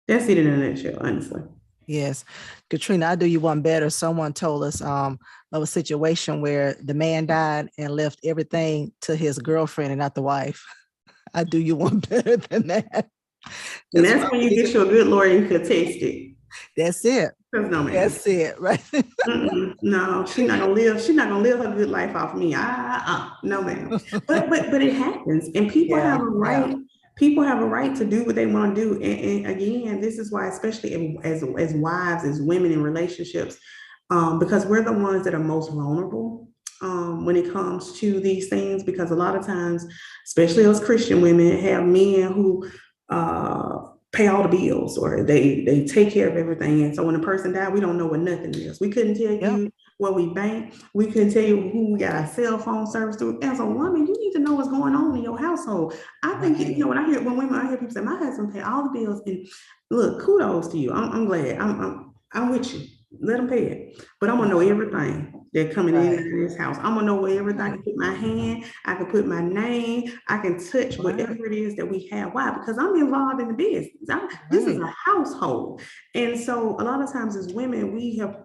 it in a nutshell, honestly. Yes. Katrina, I'll do you one better. Someone told us of a situation where the man died and left everything to his girlfriend and not the wife. I do you one better than that. And that's when you get you a good lawyer and contest it. That's it. No, man. That's it, right? No, she's not gonna live. She's not gonna live her good life off me. No, man. But it happens, and people have a right. Yeah. People have a right to do what they want to do. And again, this is why, especially as wives, as women in relationships, because we're the ones that are most vulnerable when it comes to these things. Because a lot of times, especially us Christian women, have men who pay all the bills, or they take care of everything. And so when a person died, we don't know what nothing is. We couldn't tell you where we bank. We couldn't tell you who we got our cell phone service through. As a woman, you need to know what's going on in your household. I think, you know, when I hear people say, my husband pay all the bills, and look, kudos to you. I'm glad. I'm with you. let them pay it. But I'm gonna know everything that coming in and Right. out of this house. I'm gonna know where everything. I Right. can put my hand, I can put my name, I can touch Right. whatever it is that we have. Why? Because I'm involved in the business. This is Right. a household, and so a lot of times as women, we have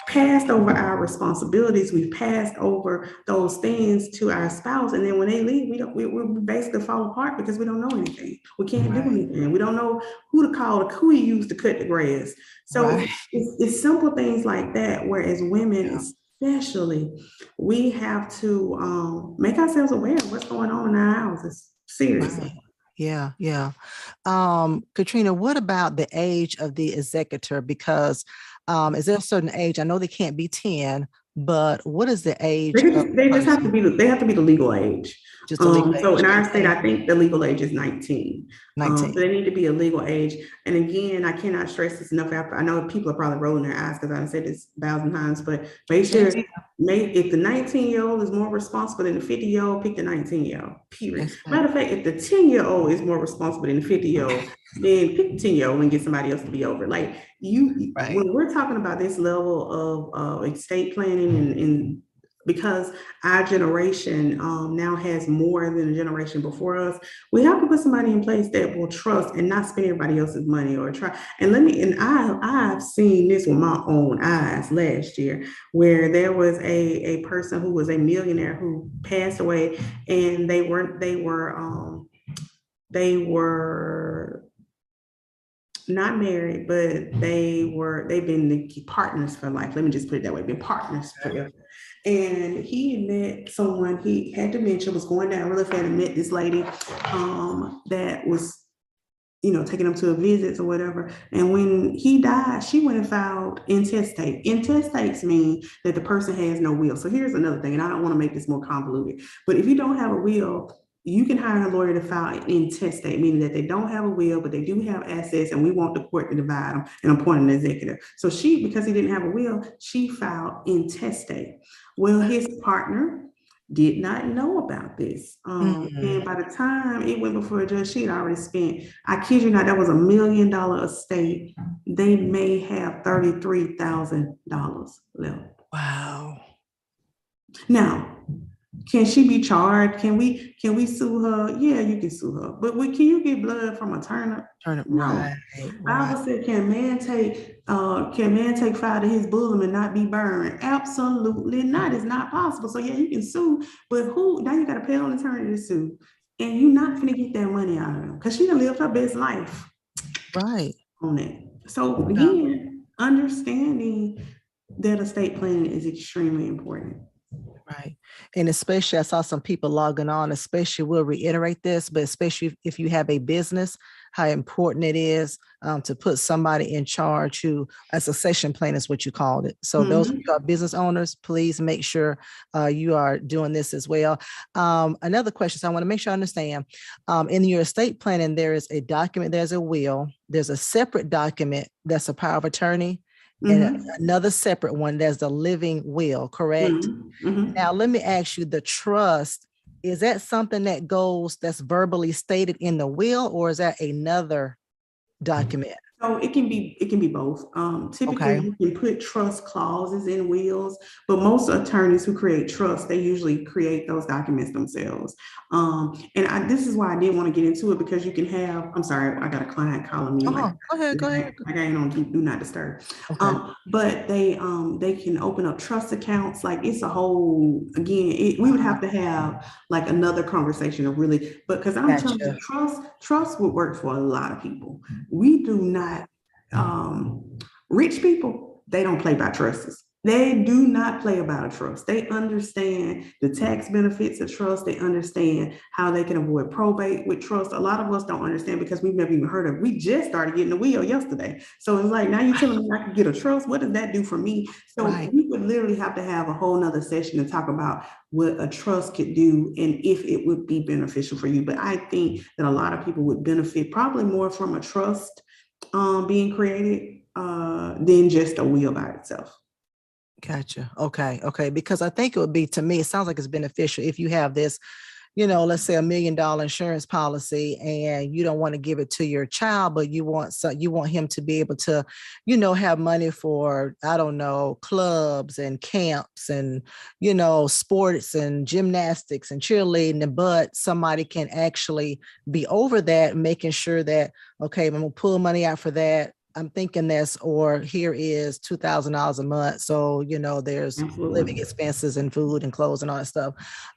passed over our responsibilities. We've passed over those things to our spouse, and then when they leave, we basically fall apart because we don't know anything. We can't do Right. anything. We don't know who to call, who to use to cut the grass. So Right. it's simple things like that, where as women, Yeah. especially, we have to make ourselves aware of what's going on in our houses. Seriously. Right. Yeah. Yeah. Katrina, what about the age of the executor? Because is there a certain age? I know they can't be 10, but what is the age of the They just have to person? be they have to be the legal age. Just a legal So age. in our state, Okay. I think the legal age is 19. So 19. they need to be a legal age. And again, I cannot stress this enough. I know people are probably rolling their eyes because I've said this 1,000 times, but make Yes. sure, if the 19-year-old is more responsible than the 50-year-old, pick the 19-year-old. Period. Yes, Matter ma'am. of fact, if the 10-year-old is more responsible than the 50-year-old, then pick the 10-year-old and get somebody else to be over. Like Right. when we're talking about this level of estate planning and because our generation now has more than the generation before us, we have to put somebody in place that will trust and not spend everybody else's money or try. And I've seen this with my own eyes last year, where there was a person who was a millionaire who passed away, and they were not married, but they've been the partners for life. Let me just put it that way, been partners forever. And he met someone, he had dementia, was going down really fast, and met this lady that was, taking him to a visit or whatever. And when he died, she went and filed intestate. Intestates mean that the person has no will. So here's another thing, and I don't want to make this more convoluted, but if you don't have a will, you can hire a lawyer to file intestate, meaning that they don't have a will, but they do have assets, and we want the court to divide them and appoint an executor. So she, because he didn't have a will, she filed intestate. Well, his partner did not know about this. And Mm. by the time it went before a judge, she had already spent, I kid you not, that was $1 million estate. They may have $33,000 left. Wow. Now, can she be charged? Can we sue her? Yeah, you can sue her. But can you get blood from a turnip? Turn it No. right. Right. Bible said, can man take fire to his bosom and not be burned? Absolutely not. It's not possible. So yeah, you can sue, but who now you got to pay on attorney to sue. And you're not gonna get that money out of them because she done lived her best life Right. on it. So Yeah. again, understanding that estate planning is extremely important. Right. And especially, I saw some people logging on, especially, we'll reiterate this, but especially if you have a business, how important it is to put somebody in charge who, a succession plan is what you called it. So those of Mhm. you are business owners, please make sure you are doing this as well. Another question, so I want to make sure I understand. In your estate planning, there is a document, there's a will, there's a separate document that's a power of attorney, and Mhm. another separate one that's the living will, correct? Mhm. Mhm. Now, let me ask you, the trust, is that something that goes, that's verbally stated in the will, or is that another document? So it can be both. Typically, Okay, you can put trust clauses in wills, but most attorneys who create trust, they usually create those documents themselves. This is why I didn't want to get into it, because you can have. I'm sorry, I got a client calling me, like oh, go ahead, go ahead. I ain't on do not disturb. Okay, But they can open up trust accounts. Like it's a whole again. We would have to have like another conversation of really, but because I'm telling you, gotcha. trust would work for a lot of people. We do not, rich people, they don't play by trusts. They do not play about a trust. They understand the tax benefits of trust. They understand how they can avoid probate with trust. A lot of us don't understand because we've never even heard of it. We just started getting the will yesterday. So it's like, now you're telling me I can get a trust. What does that do for me? So Right, we would literally have to have a whole nother session to talk about what a trust could do and if it would be beneficial for you. But I think that a lot of people would benefit probably more from a trust being created than just a will by itself. gotcha. Okay, okay. Because I think it would be, to me, it sounds like it's beneficial if you have this. let's say $1 million insurance policy, and you don't want to give it to your child, but you want him to be able to, have money for, I don't know, clubs and camps and, sports and gymnastics and cheerleading, but somebody can actually be over that, making sure that, okay, I'm going to pull money out for that. I'm thinking or here is $2,000 a month. So, there's Absolutely. living expenses and food and clothes and all that stuff.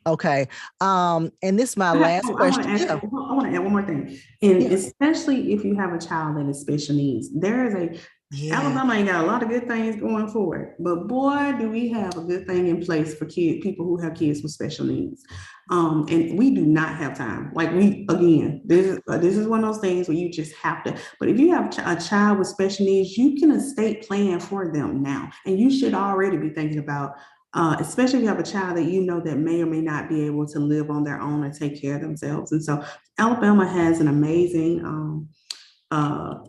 Okay. And this is my last I question. want to add one more thing. And especially if you have a child that is special needs, there is Alabama ain't got a lot of good things going for it, but boy, do we have a good thing in place for people who have kids with special needs. And we do not have time. Like this is one of those things where you just have to. But if you have a child with special needs, you can estate plan for them now, and you should already be thinking about. Especially if you have a child that that may or may not be able to live on their own and take care of themselves. And so Alabama has an amazing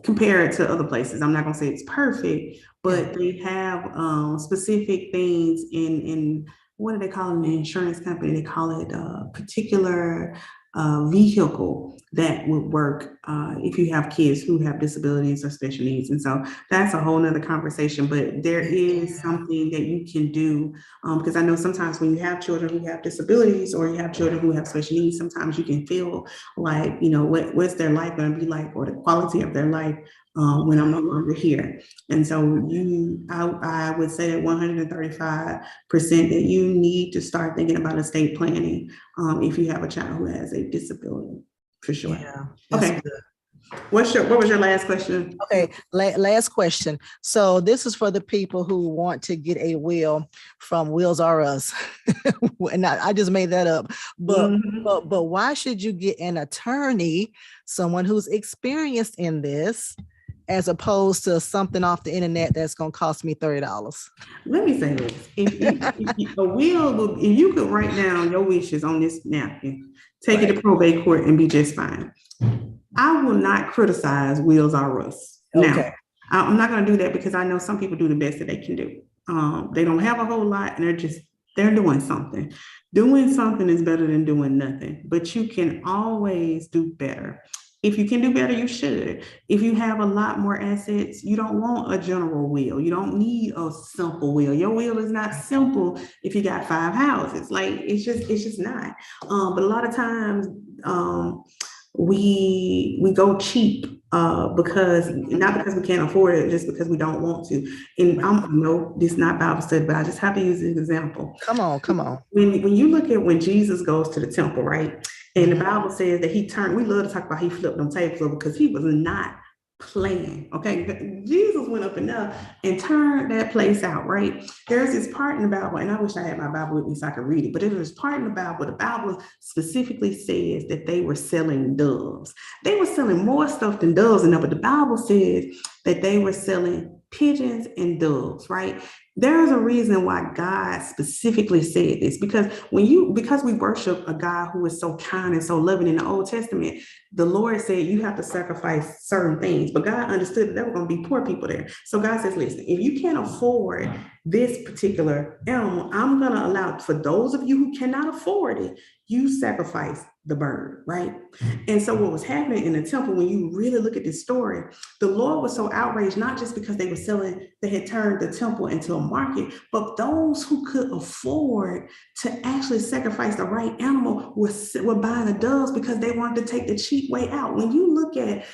compared to other places. I'm not going to say it's perfect, but they have specific things in what do they call it in the insurance company? They call it a particular vehicle that would work if you have kids who have disabilities or special needs. And so that's a whole nother conversation, but there is something that you can do because I know sometimes when you have children who have disabilities or you have children who have special needs, sometimes you can feel like, what's their life going to be like, or the quality of their life when I'm no longer here. And so I would say that 135% that you need to start thinking about estate planning if you have a child who has a disability, for sure. Yeah. Okay. Good. What was your last question? Okay, last question. So this is for the people who want to get a will from Wills R Us. And I just made that up. But why should you get an attorney, someone who's experienced in this, as opposed to something off the internet that's going to cost me $30? Let me say this. If you could write down your wishes on this napkin, take it to probate court and be just fine. I will not criticize Wills R Us. Okay. Now, I'm not going to do that because I know some people do the best that they can do. They don't have a whole lot and they're doing something. Doing something is better than doing nothing, but you can always do better. If you can do better, you should. If you have a lot more assets, you don't want a general will. You don't need a simple will. Your will is not simple if you got 5 houses. Like it's just not. But a lot of times we go cheap because we can't afford it, just because we don't want to. And no, this is not Bible study, but I just have to use this example. Come on. When you look at when Jesus goes to the temple, right? And the Bible says that he turned, we love to talk about he flipped them tables over because he was not playing. Okay. Jesus went up and down and turned that place out, right? There's this part in the Bible, and I wish I had my Bible with me so I could read it, but there's this part in the Bible, the Bible specifically says that they were selling doves. They were selling more stuff than doves, but the Bible says that they were selling pigeons and doves, right? There's a reason why God specifically said this, because we worship a God who is so kind and so loving. In the Old Testament, the Lord said you have to sacrifice certain things, but God understood that there were going to be poor people there. So God says, listen, if you can't afford this particular animal, I'm going to allow, for those of you who cannot afford it, you sacrifice the bird, right? And so what was happening in the temple, when you really look at this story, the Lord was so outraged, not just because they had turned the temple into a market, but those who could afford to actually sacrifice the right animal were buying the doves because they wanted to take the cheap way out. When you look at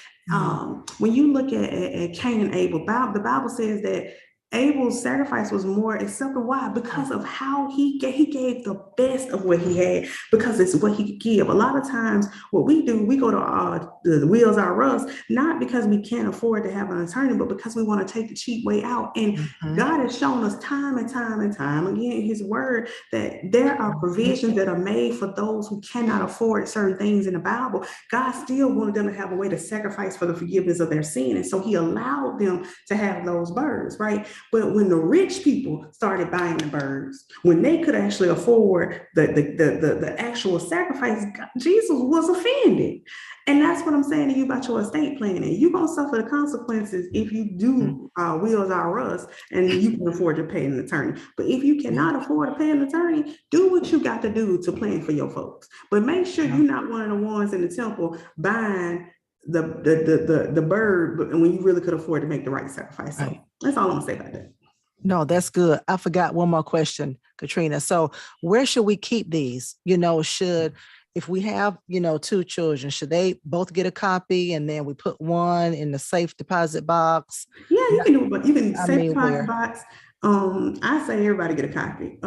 Cain and Abel, the Bible says that Abel's sacrifice was more acceptable. Why? Because of how he gave the best of what he had, because it's what he could give. A lot of times what we do, we go to the Wills R Us, not because we can't afford to have an attorney, but because we want to take the cheap way out. And God has shown us time and time and time again in his word that there are provisions that are made for those who cannot afford certain things in the Bible. God still wanted them to have a way to sacrifice for the forgiveness of their sin. And so he allowed them to have those birds, right? But when the rich people started buying the birds, when they could actually afford the actual sacrifice, Jesus was offended. And that's what I'm saying to you about your estate planning. You're going to suffer the consequences if you do wills are us and you can afford to pay an attorney. But if you cannot afford to pay an attorney, do what you got to do to plan for your folks. But make sure you're not one of the ones in the temple buying the bird when you really could afford to make the right sacrifice. So that's all I'm gonna say about that. No, that's good. I forgot one more question, Katrina. So where should we keep these? If we have, two children, should they both get a copy and then we put one in the safe deposit box? Yeah, you can do it, but you can safe deposit where? box. I say everybody get a copy.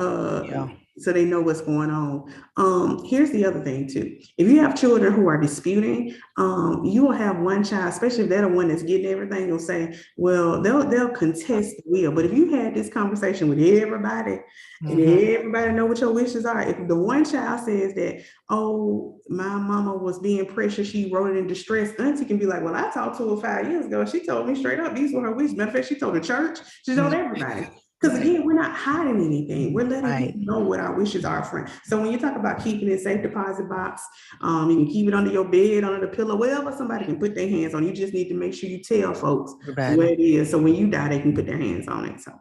So they know what's going on. Here's the other thing too. If you have children who are disputing, you will have one child, especially if they're the one that's getting everything, will say, well, they'll contest the will. But if you had this conversation with everybody and everybody know what your wishes are, if the one child says that, oh, my mama was being precious, she wrote it in distress, auntie can be like, well, I talked to her 5 years ago. She told me straight up, these were her wishes. Matter of fact, she told the church, she told everybody. Because again, we're not hiding anything. We're letting people know what our wishes are, friend. So when you talk about keeping it in safe deposit box, you can keep it under your bed, under the pillow, wherever somebody can put their hands on. You just need to make sure you tell folks where it is. So when you die, they can put their hands on it. So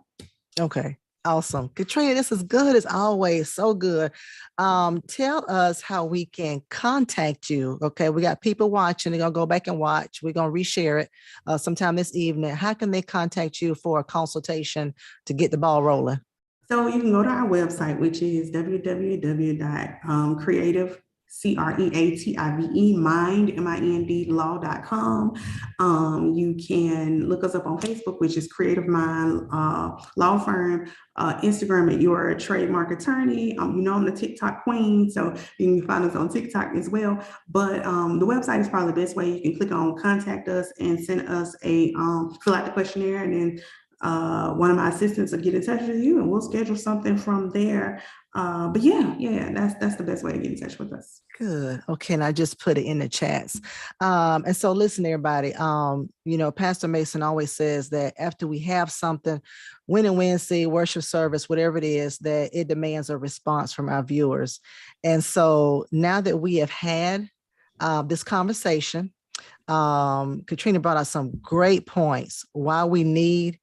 okay. Awesome. Katrina, this is good as always. So good. Tell us how we can contact you. Okay. We got people watching. They're going to go back and watch. We're going to reshare it sometime this evening. How can they contact you for a consultation to get the ball rolling? So you can go to our website, which is www.creative mind law.com. You can look us up on Facebook, which is Creative Mind Law Firm. Instagram at Your Trademark Attorney. I'm the TikTok queen, so you can find us on TikTok as well. But the website is probably the best way. You can click on contact us and send us fill out the questionnaire, and then one of my assistants will get in touch with you and we'll schedule something from there. But that's the best way to get in touch with us. Good. Okay. And I just put it in the chats. And so listen, everybody, Pastor Mason always says that after we have something, Winning Wednesday, worship service, whatever it is, that it demands a response from our viewers. And so now that we have had this conversation, Katrina brought out some great points why we need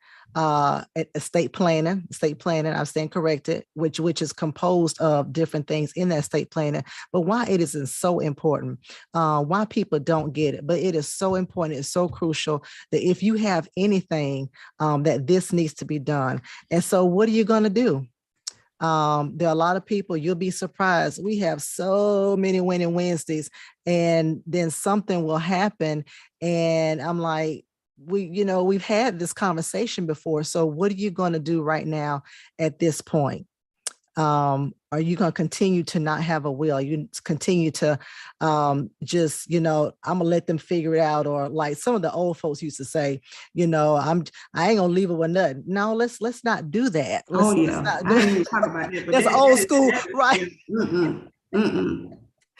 estate planning, I stand corrected, which is composed of different things in that estate planning, but why it is so important, why people don't get it, but it is so important. It's so crucial that if you have anything, that this needs to be done. And so what are you going to do? There are a lot of people, you'll be surprised. We have so many Winning Wednesdays, and then something will happen. And I'm like, we've had this conversation before. So what are you going to do right now at this point? Are you going to continue to not have a will? You continue to I'm going to let them figure it out. Or like some of the old folks used to say, I ain't going to leave it with nothing. No, let's not do that. Let's not do I didn't even talk about that. But that's old school, right?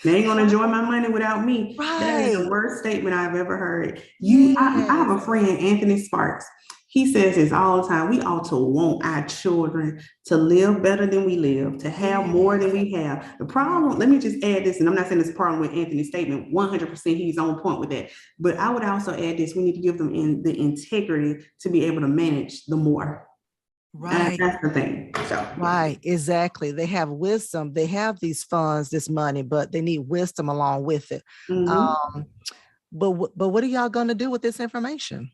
They ain't gonna enjoy my money without me. Right. That is the worst statement I've ever heard. I have a friend, Anthony Sparks. He says this all the time. We ought to want our children to live better than we live, to have more than we have. The problem, let me just add this, and I'm not saying it's a problem with Anthony's statement. 100% he's on point with that. But I would also add this: we need to give them the integrity to be able to manage the more. Right. That's the thing. So, right. Exactly. They have wisdom. They have these funds, this money, but they need wisdom along with it. But what are y'all going to do with this information?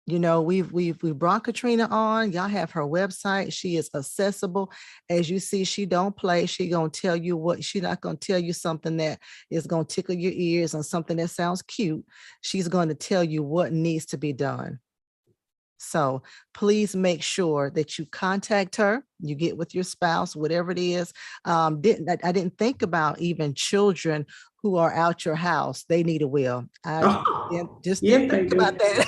We've brought Katrina on. Y'all have her website. She is accessible. As you see, she don't play. She gonna tell you she's not gonna tell you something that is gonna tickle your ears and something that sounds cute. She's going to tell you what needs to be done. So please make sure that you contact her, you get with your spouse, whatever it is. I didn't think about even children who are out your house. They need a will. Didn't think about that.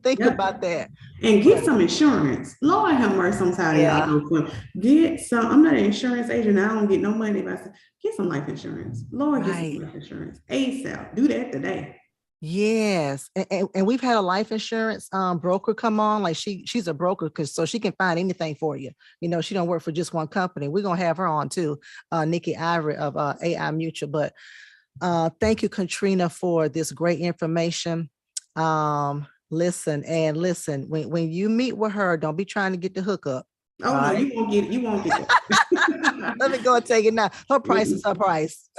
Think about that. And get some insurance. Lord have mercy, sometimes y'all get some. I'm not an insurance agent. I don't get no money. But I say, get some life insurance. Lord, get some life insurance. ASAP. Do that today. Yes, and we've had a life insurance broker come on. Like she's a broker because so she can find anything for you. You know, she don't work for just one company. We're gonna have her on too, Nikki Ivory of AI Mutual. But thank you, Katrina, for this great information. Listen, when you meet with her, don't be trying to get the hookup. Oh All no, right. you won't get it. You won't get that. Let me go and take it now. Her price is her price.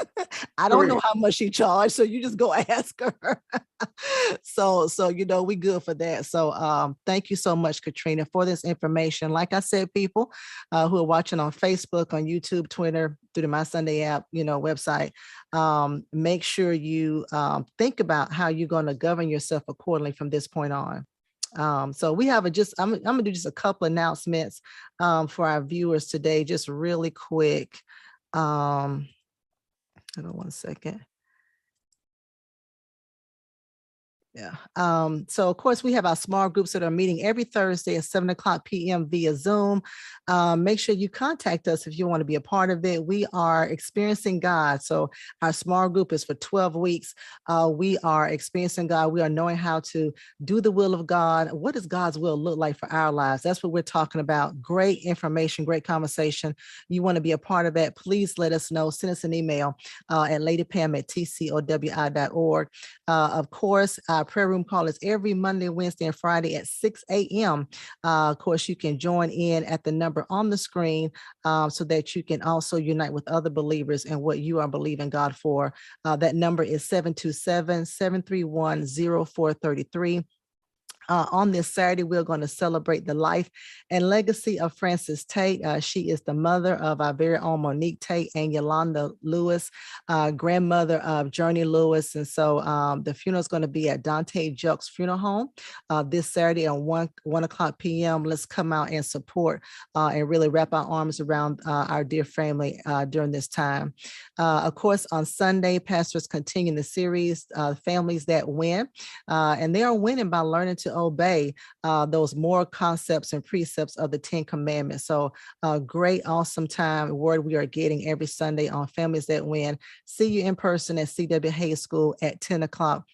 I don't know Correct. how much she charged, so you just go ask her. So you know we good for that. So thank you so much, Katrina, for this information. Like I said, people who are watching on Facebook, on YouTube, Twitter, through the My Sunday app, you know, website, make sure you think about how you're going to govern yourself accordingly from this point on. So we have I'm gonna do just a couple announcements for our viewers today, just really quick. Hold on one second. Yeah. So of course we have our small groups that are meeting every Thursday at 7:00 p.m. via Zoom. Make sure you contact us if you want to be a part of it. We are experiencing God. So our small group is for 12 weeks. We are experiencing God. We are knowing how to do the will of God. What does God's will look like for our lives? That's what we're talking about. Great information, great conversation. You want to be a part of that? Please let us know. Send us an email at ladypam@tcowi.org. Of course, our prayer room call is every Monday, Wednesday, and Friday at 6 a.m. Of course, you can join in at the number on the screen so that you can also unite with other believers in what you are believing God for. That number is 727-731-0433. On this Saturday, we're going to celebrate the life and legacy of Frances Tate. She is the mother of our very own Monique Tate and Yolanda Lewis, grandmother of Journey Lewis. And so the funeral is going to be at Dante Juck's Funeral Home this Saturday at 1 o'clock p.m. Let's come out and support and really wrap our arms around our dear family during this time. Of course, on Sunday, pastors continue the series, Families That Win. And they are winning by learning to obey those moral concepts and precepts of the 10 Commandments. So great, awesome time word we are getting every Sunday on Families That Win. See you in person at C.W. Hayes School at 10 o'clock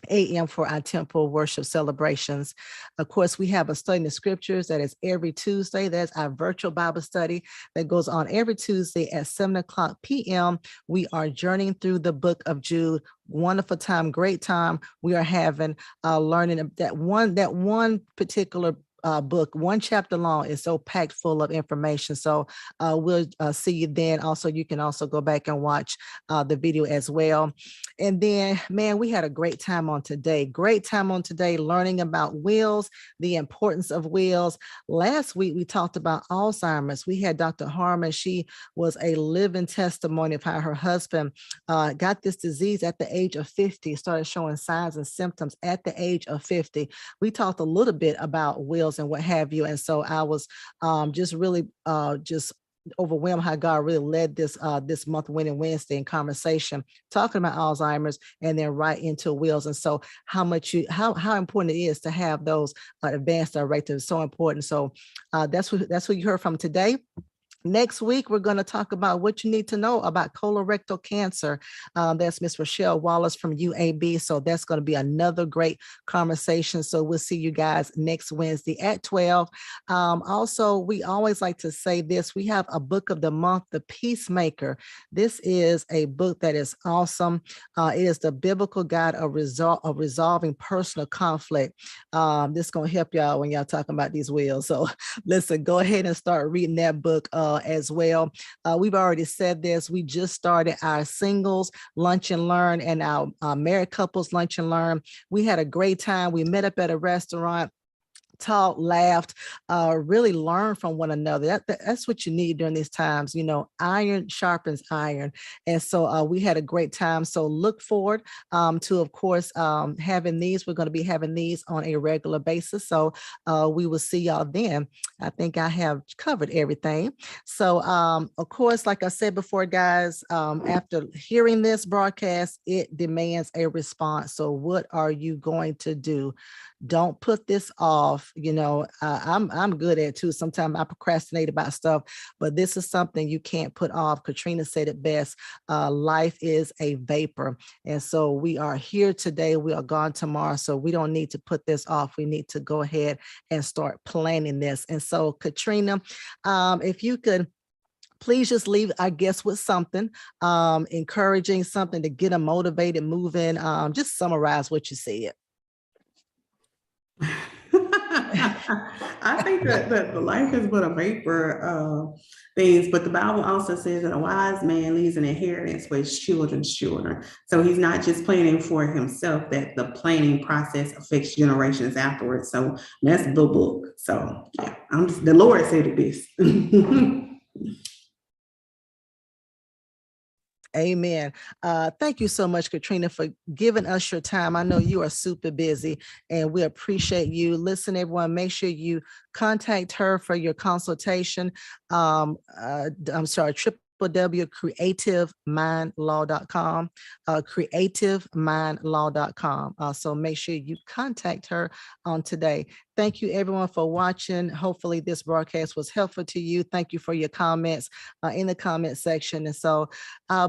a.m. for our temple worship celebrations. Of course, we have a study in the scriptures that is every Tuesday. That's our virtual Bible study that goes on every Tuesday at 7 o'clock p.m. We are journeying through the book of Jude. Wonderful time, great time we are having learning that one particular book, one chapter long, is so packed full of information. So we'll see you then. Also, you can also go back and watch the video as well. And then, man, we had a great time on today. Great time on today learning about wills, the importance of wills. Last week, we talked about Alzheimer's. We had Dr. Harmon. She was a living testimony of how her husband got this disease at the age of 50, started showing signs and symptoms at the age of 50. We talked a little bit about wills and what have you. And so I was just really just overwhelmed how God really led this this month Winning Wednesday in conversation, talking about Alzheimer's and then right into wills. And so how important it is to have those advanced directives, so important. So that's what you heard from today. Next week, we're going to talk about what you need to know about colorectal cancer. That's Miss Rochelle Wallace from UAB. So that's going to be another great conversation. So we'll see you guys next Wednesday at 12. Also, we always like to say this. We have a book of the month, The Peacemaker. This is a book that is awesome. It is the biblical guide of resolving personal conflict. This is going to help y'all when y'all talking about these wills. So listen, go ahead and start reading that book as well. We've already said this. We just started our singles lunch and learn and our married couples lunch and learn. We had a great time. We met up at a restaurant, talked, laughed, really learn from one another. That's what you need during these times. You know, iron sharpens iron. And so we had a great time. So look forward to, of course, having these. We're going to be having these on a regular basis. So we will see y'all then. I think I have covered everything. So, of course, like I said before, guys, after hearing this broadcast, it demands a response. So what are you going to do? Don't put this off. life. I'm good at it too. Sometimes I procrastinate about stuff, but this is something you can't put off. Katrina said it best. Life is a vapor. And so we are here today. We are gone tomorrow. So we don't need to put this off. We need to go ahead and start planning this. And so Katrina, if you could please just leave our guests with something encouraging, something to get them motivated, moving. Just summarize what you said. I think that the life is but a vapor of things, but the Bible also says that a wise man leaves an inheritance for his children's children. So he's not just planning for himself, that the planning process affects generations afterwards. So that's the book. So yeah, the Lord said it best. Amen. Thank you so much, Katrina, for giving us your time. I know you are super busy and we appreciate you. Listen, everyone, make sure you contact her for your consultation. I'm sorry, www.creativemindlaw.com, creativemindlaw.com. So make sure you contact her on today. Thank you everyone for watching. Hopefully this broadcast was helpful to you. Thank you for your comments in the comment section. And so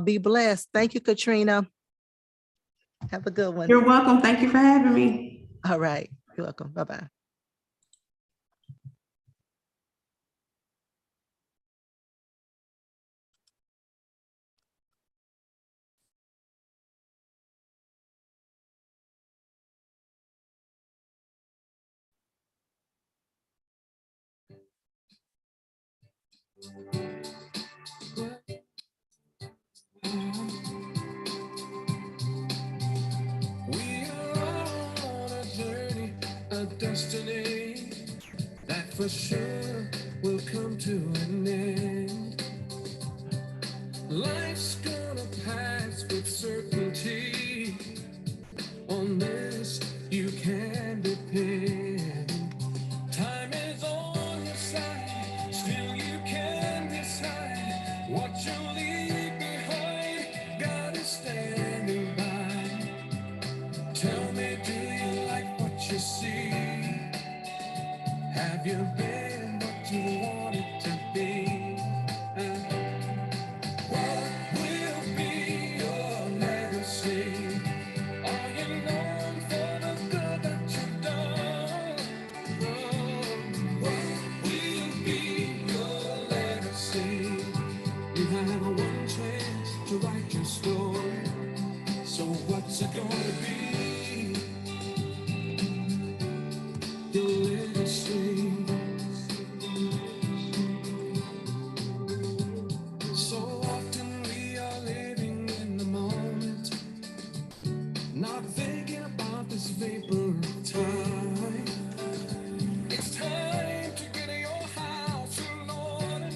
be blessed. Thank you, Katrina. Have a good one. You're welcome. Thank you for having me. All right. You're welcome. Bye-bye. We are on a journey, a destiny that for sure will come to an end. Life's gonna pass with certainty. On this you can depend. Time is on your side, still you can decide what you'll leave behind. God is standing by. Tell me, do you like what you see? Have you been what you wanted to be? What will be your legacy? Are you known for the good that you've done? What will be your legacy? You have one chance to write your story. So what's it gonna be? Your legacy. So often we are living in the moment, not thinking about this vapor of time. It's time to get your house in order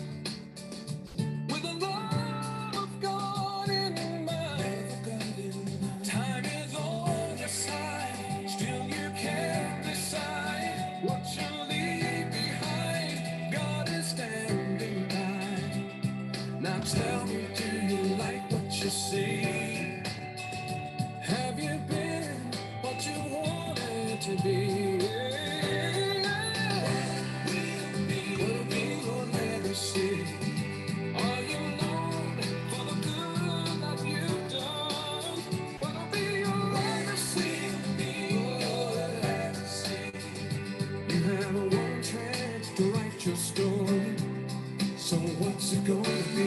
with the love of God in mind. Time is on your side, still you can't decide what you leave behind. God is standing by. Now tell me, do you like what you see? Have you been what you wanted to be? What'll be your legacy? Are you known for the good that you've done? What'll be your legacy? Your legacy. You have one chance to write your story. So what's it gonna be?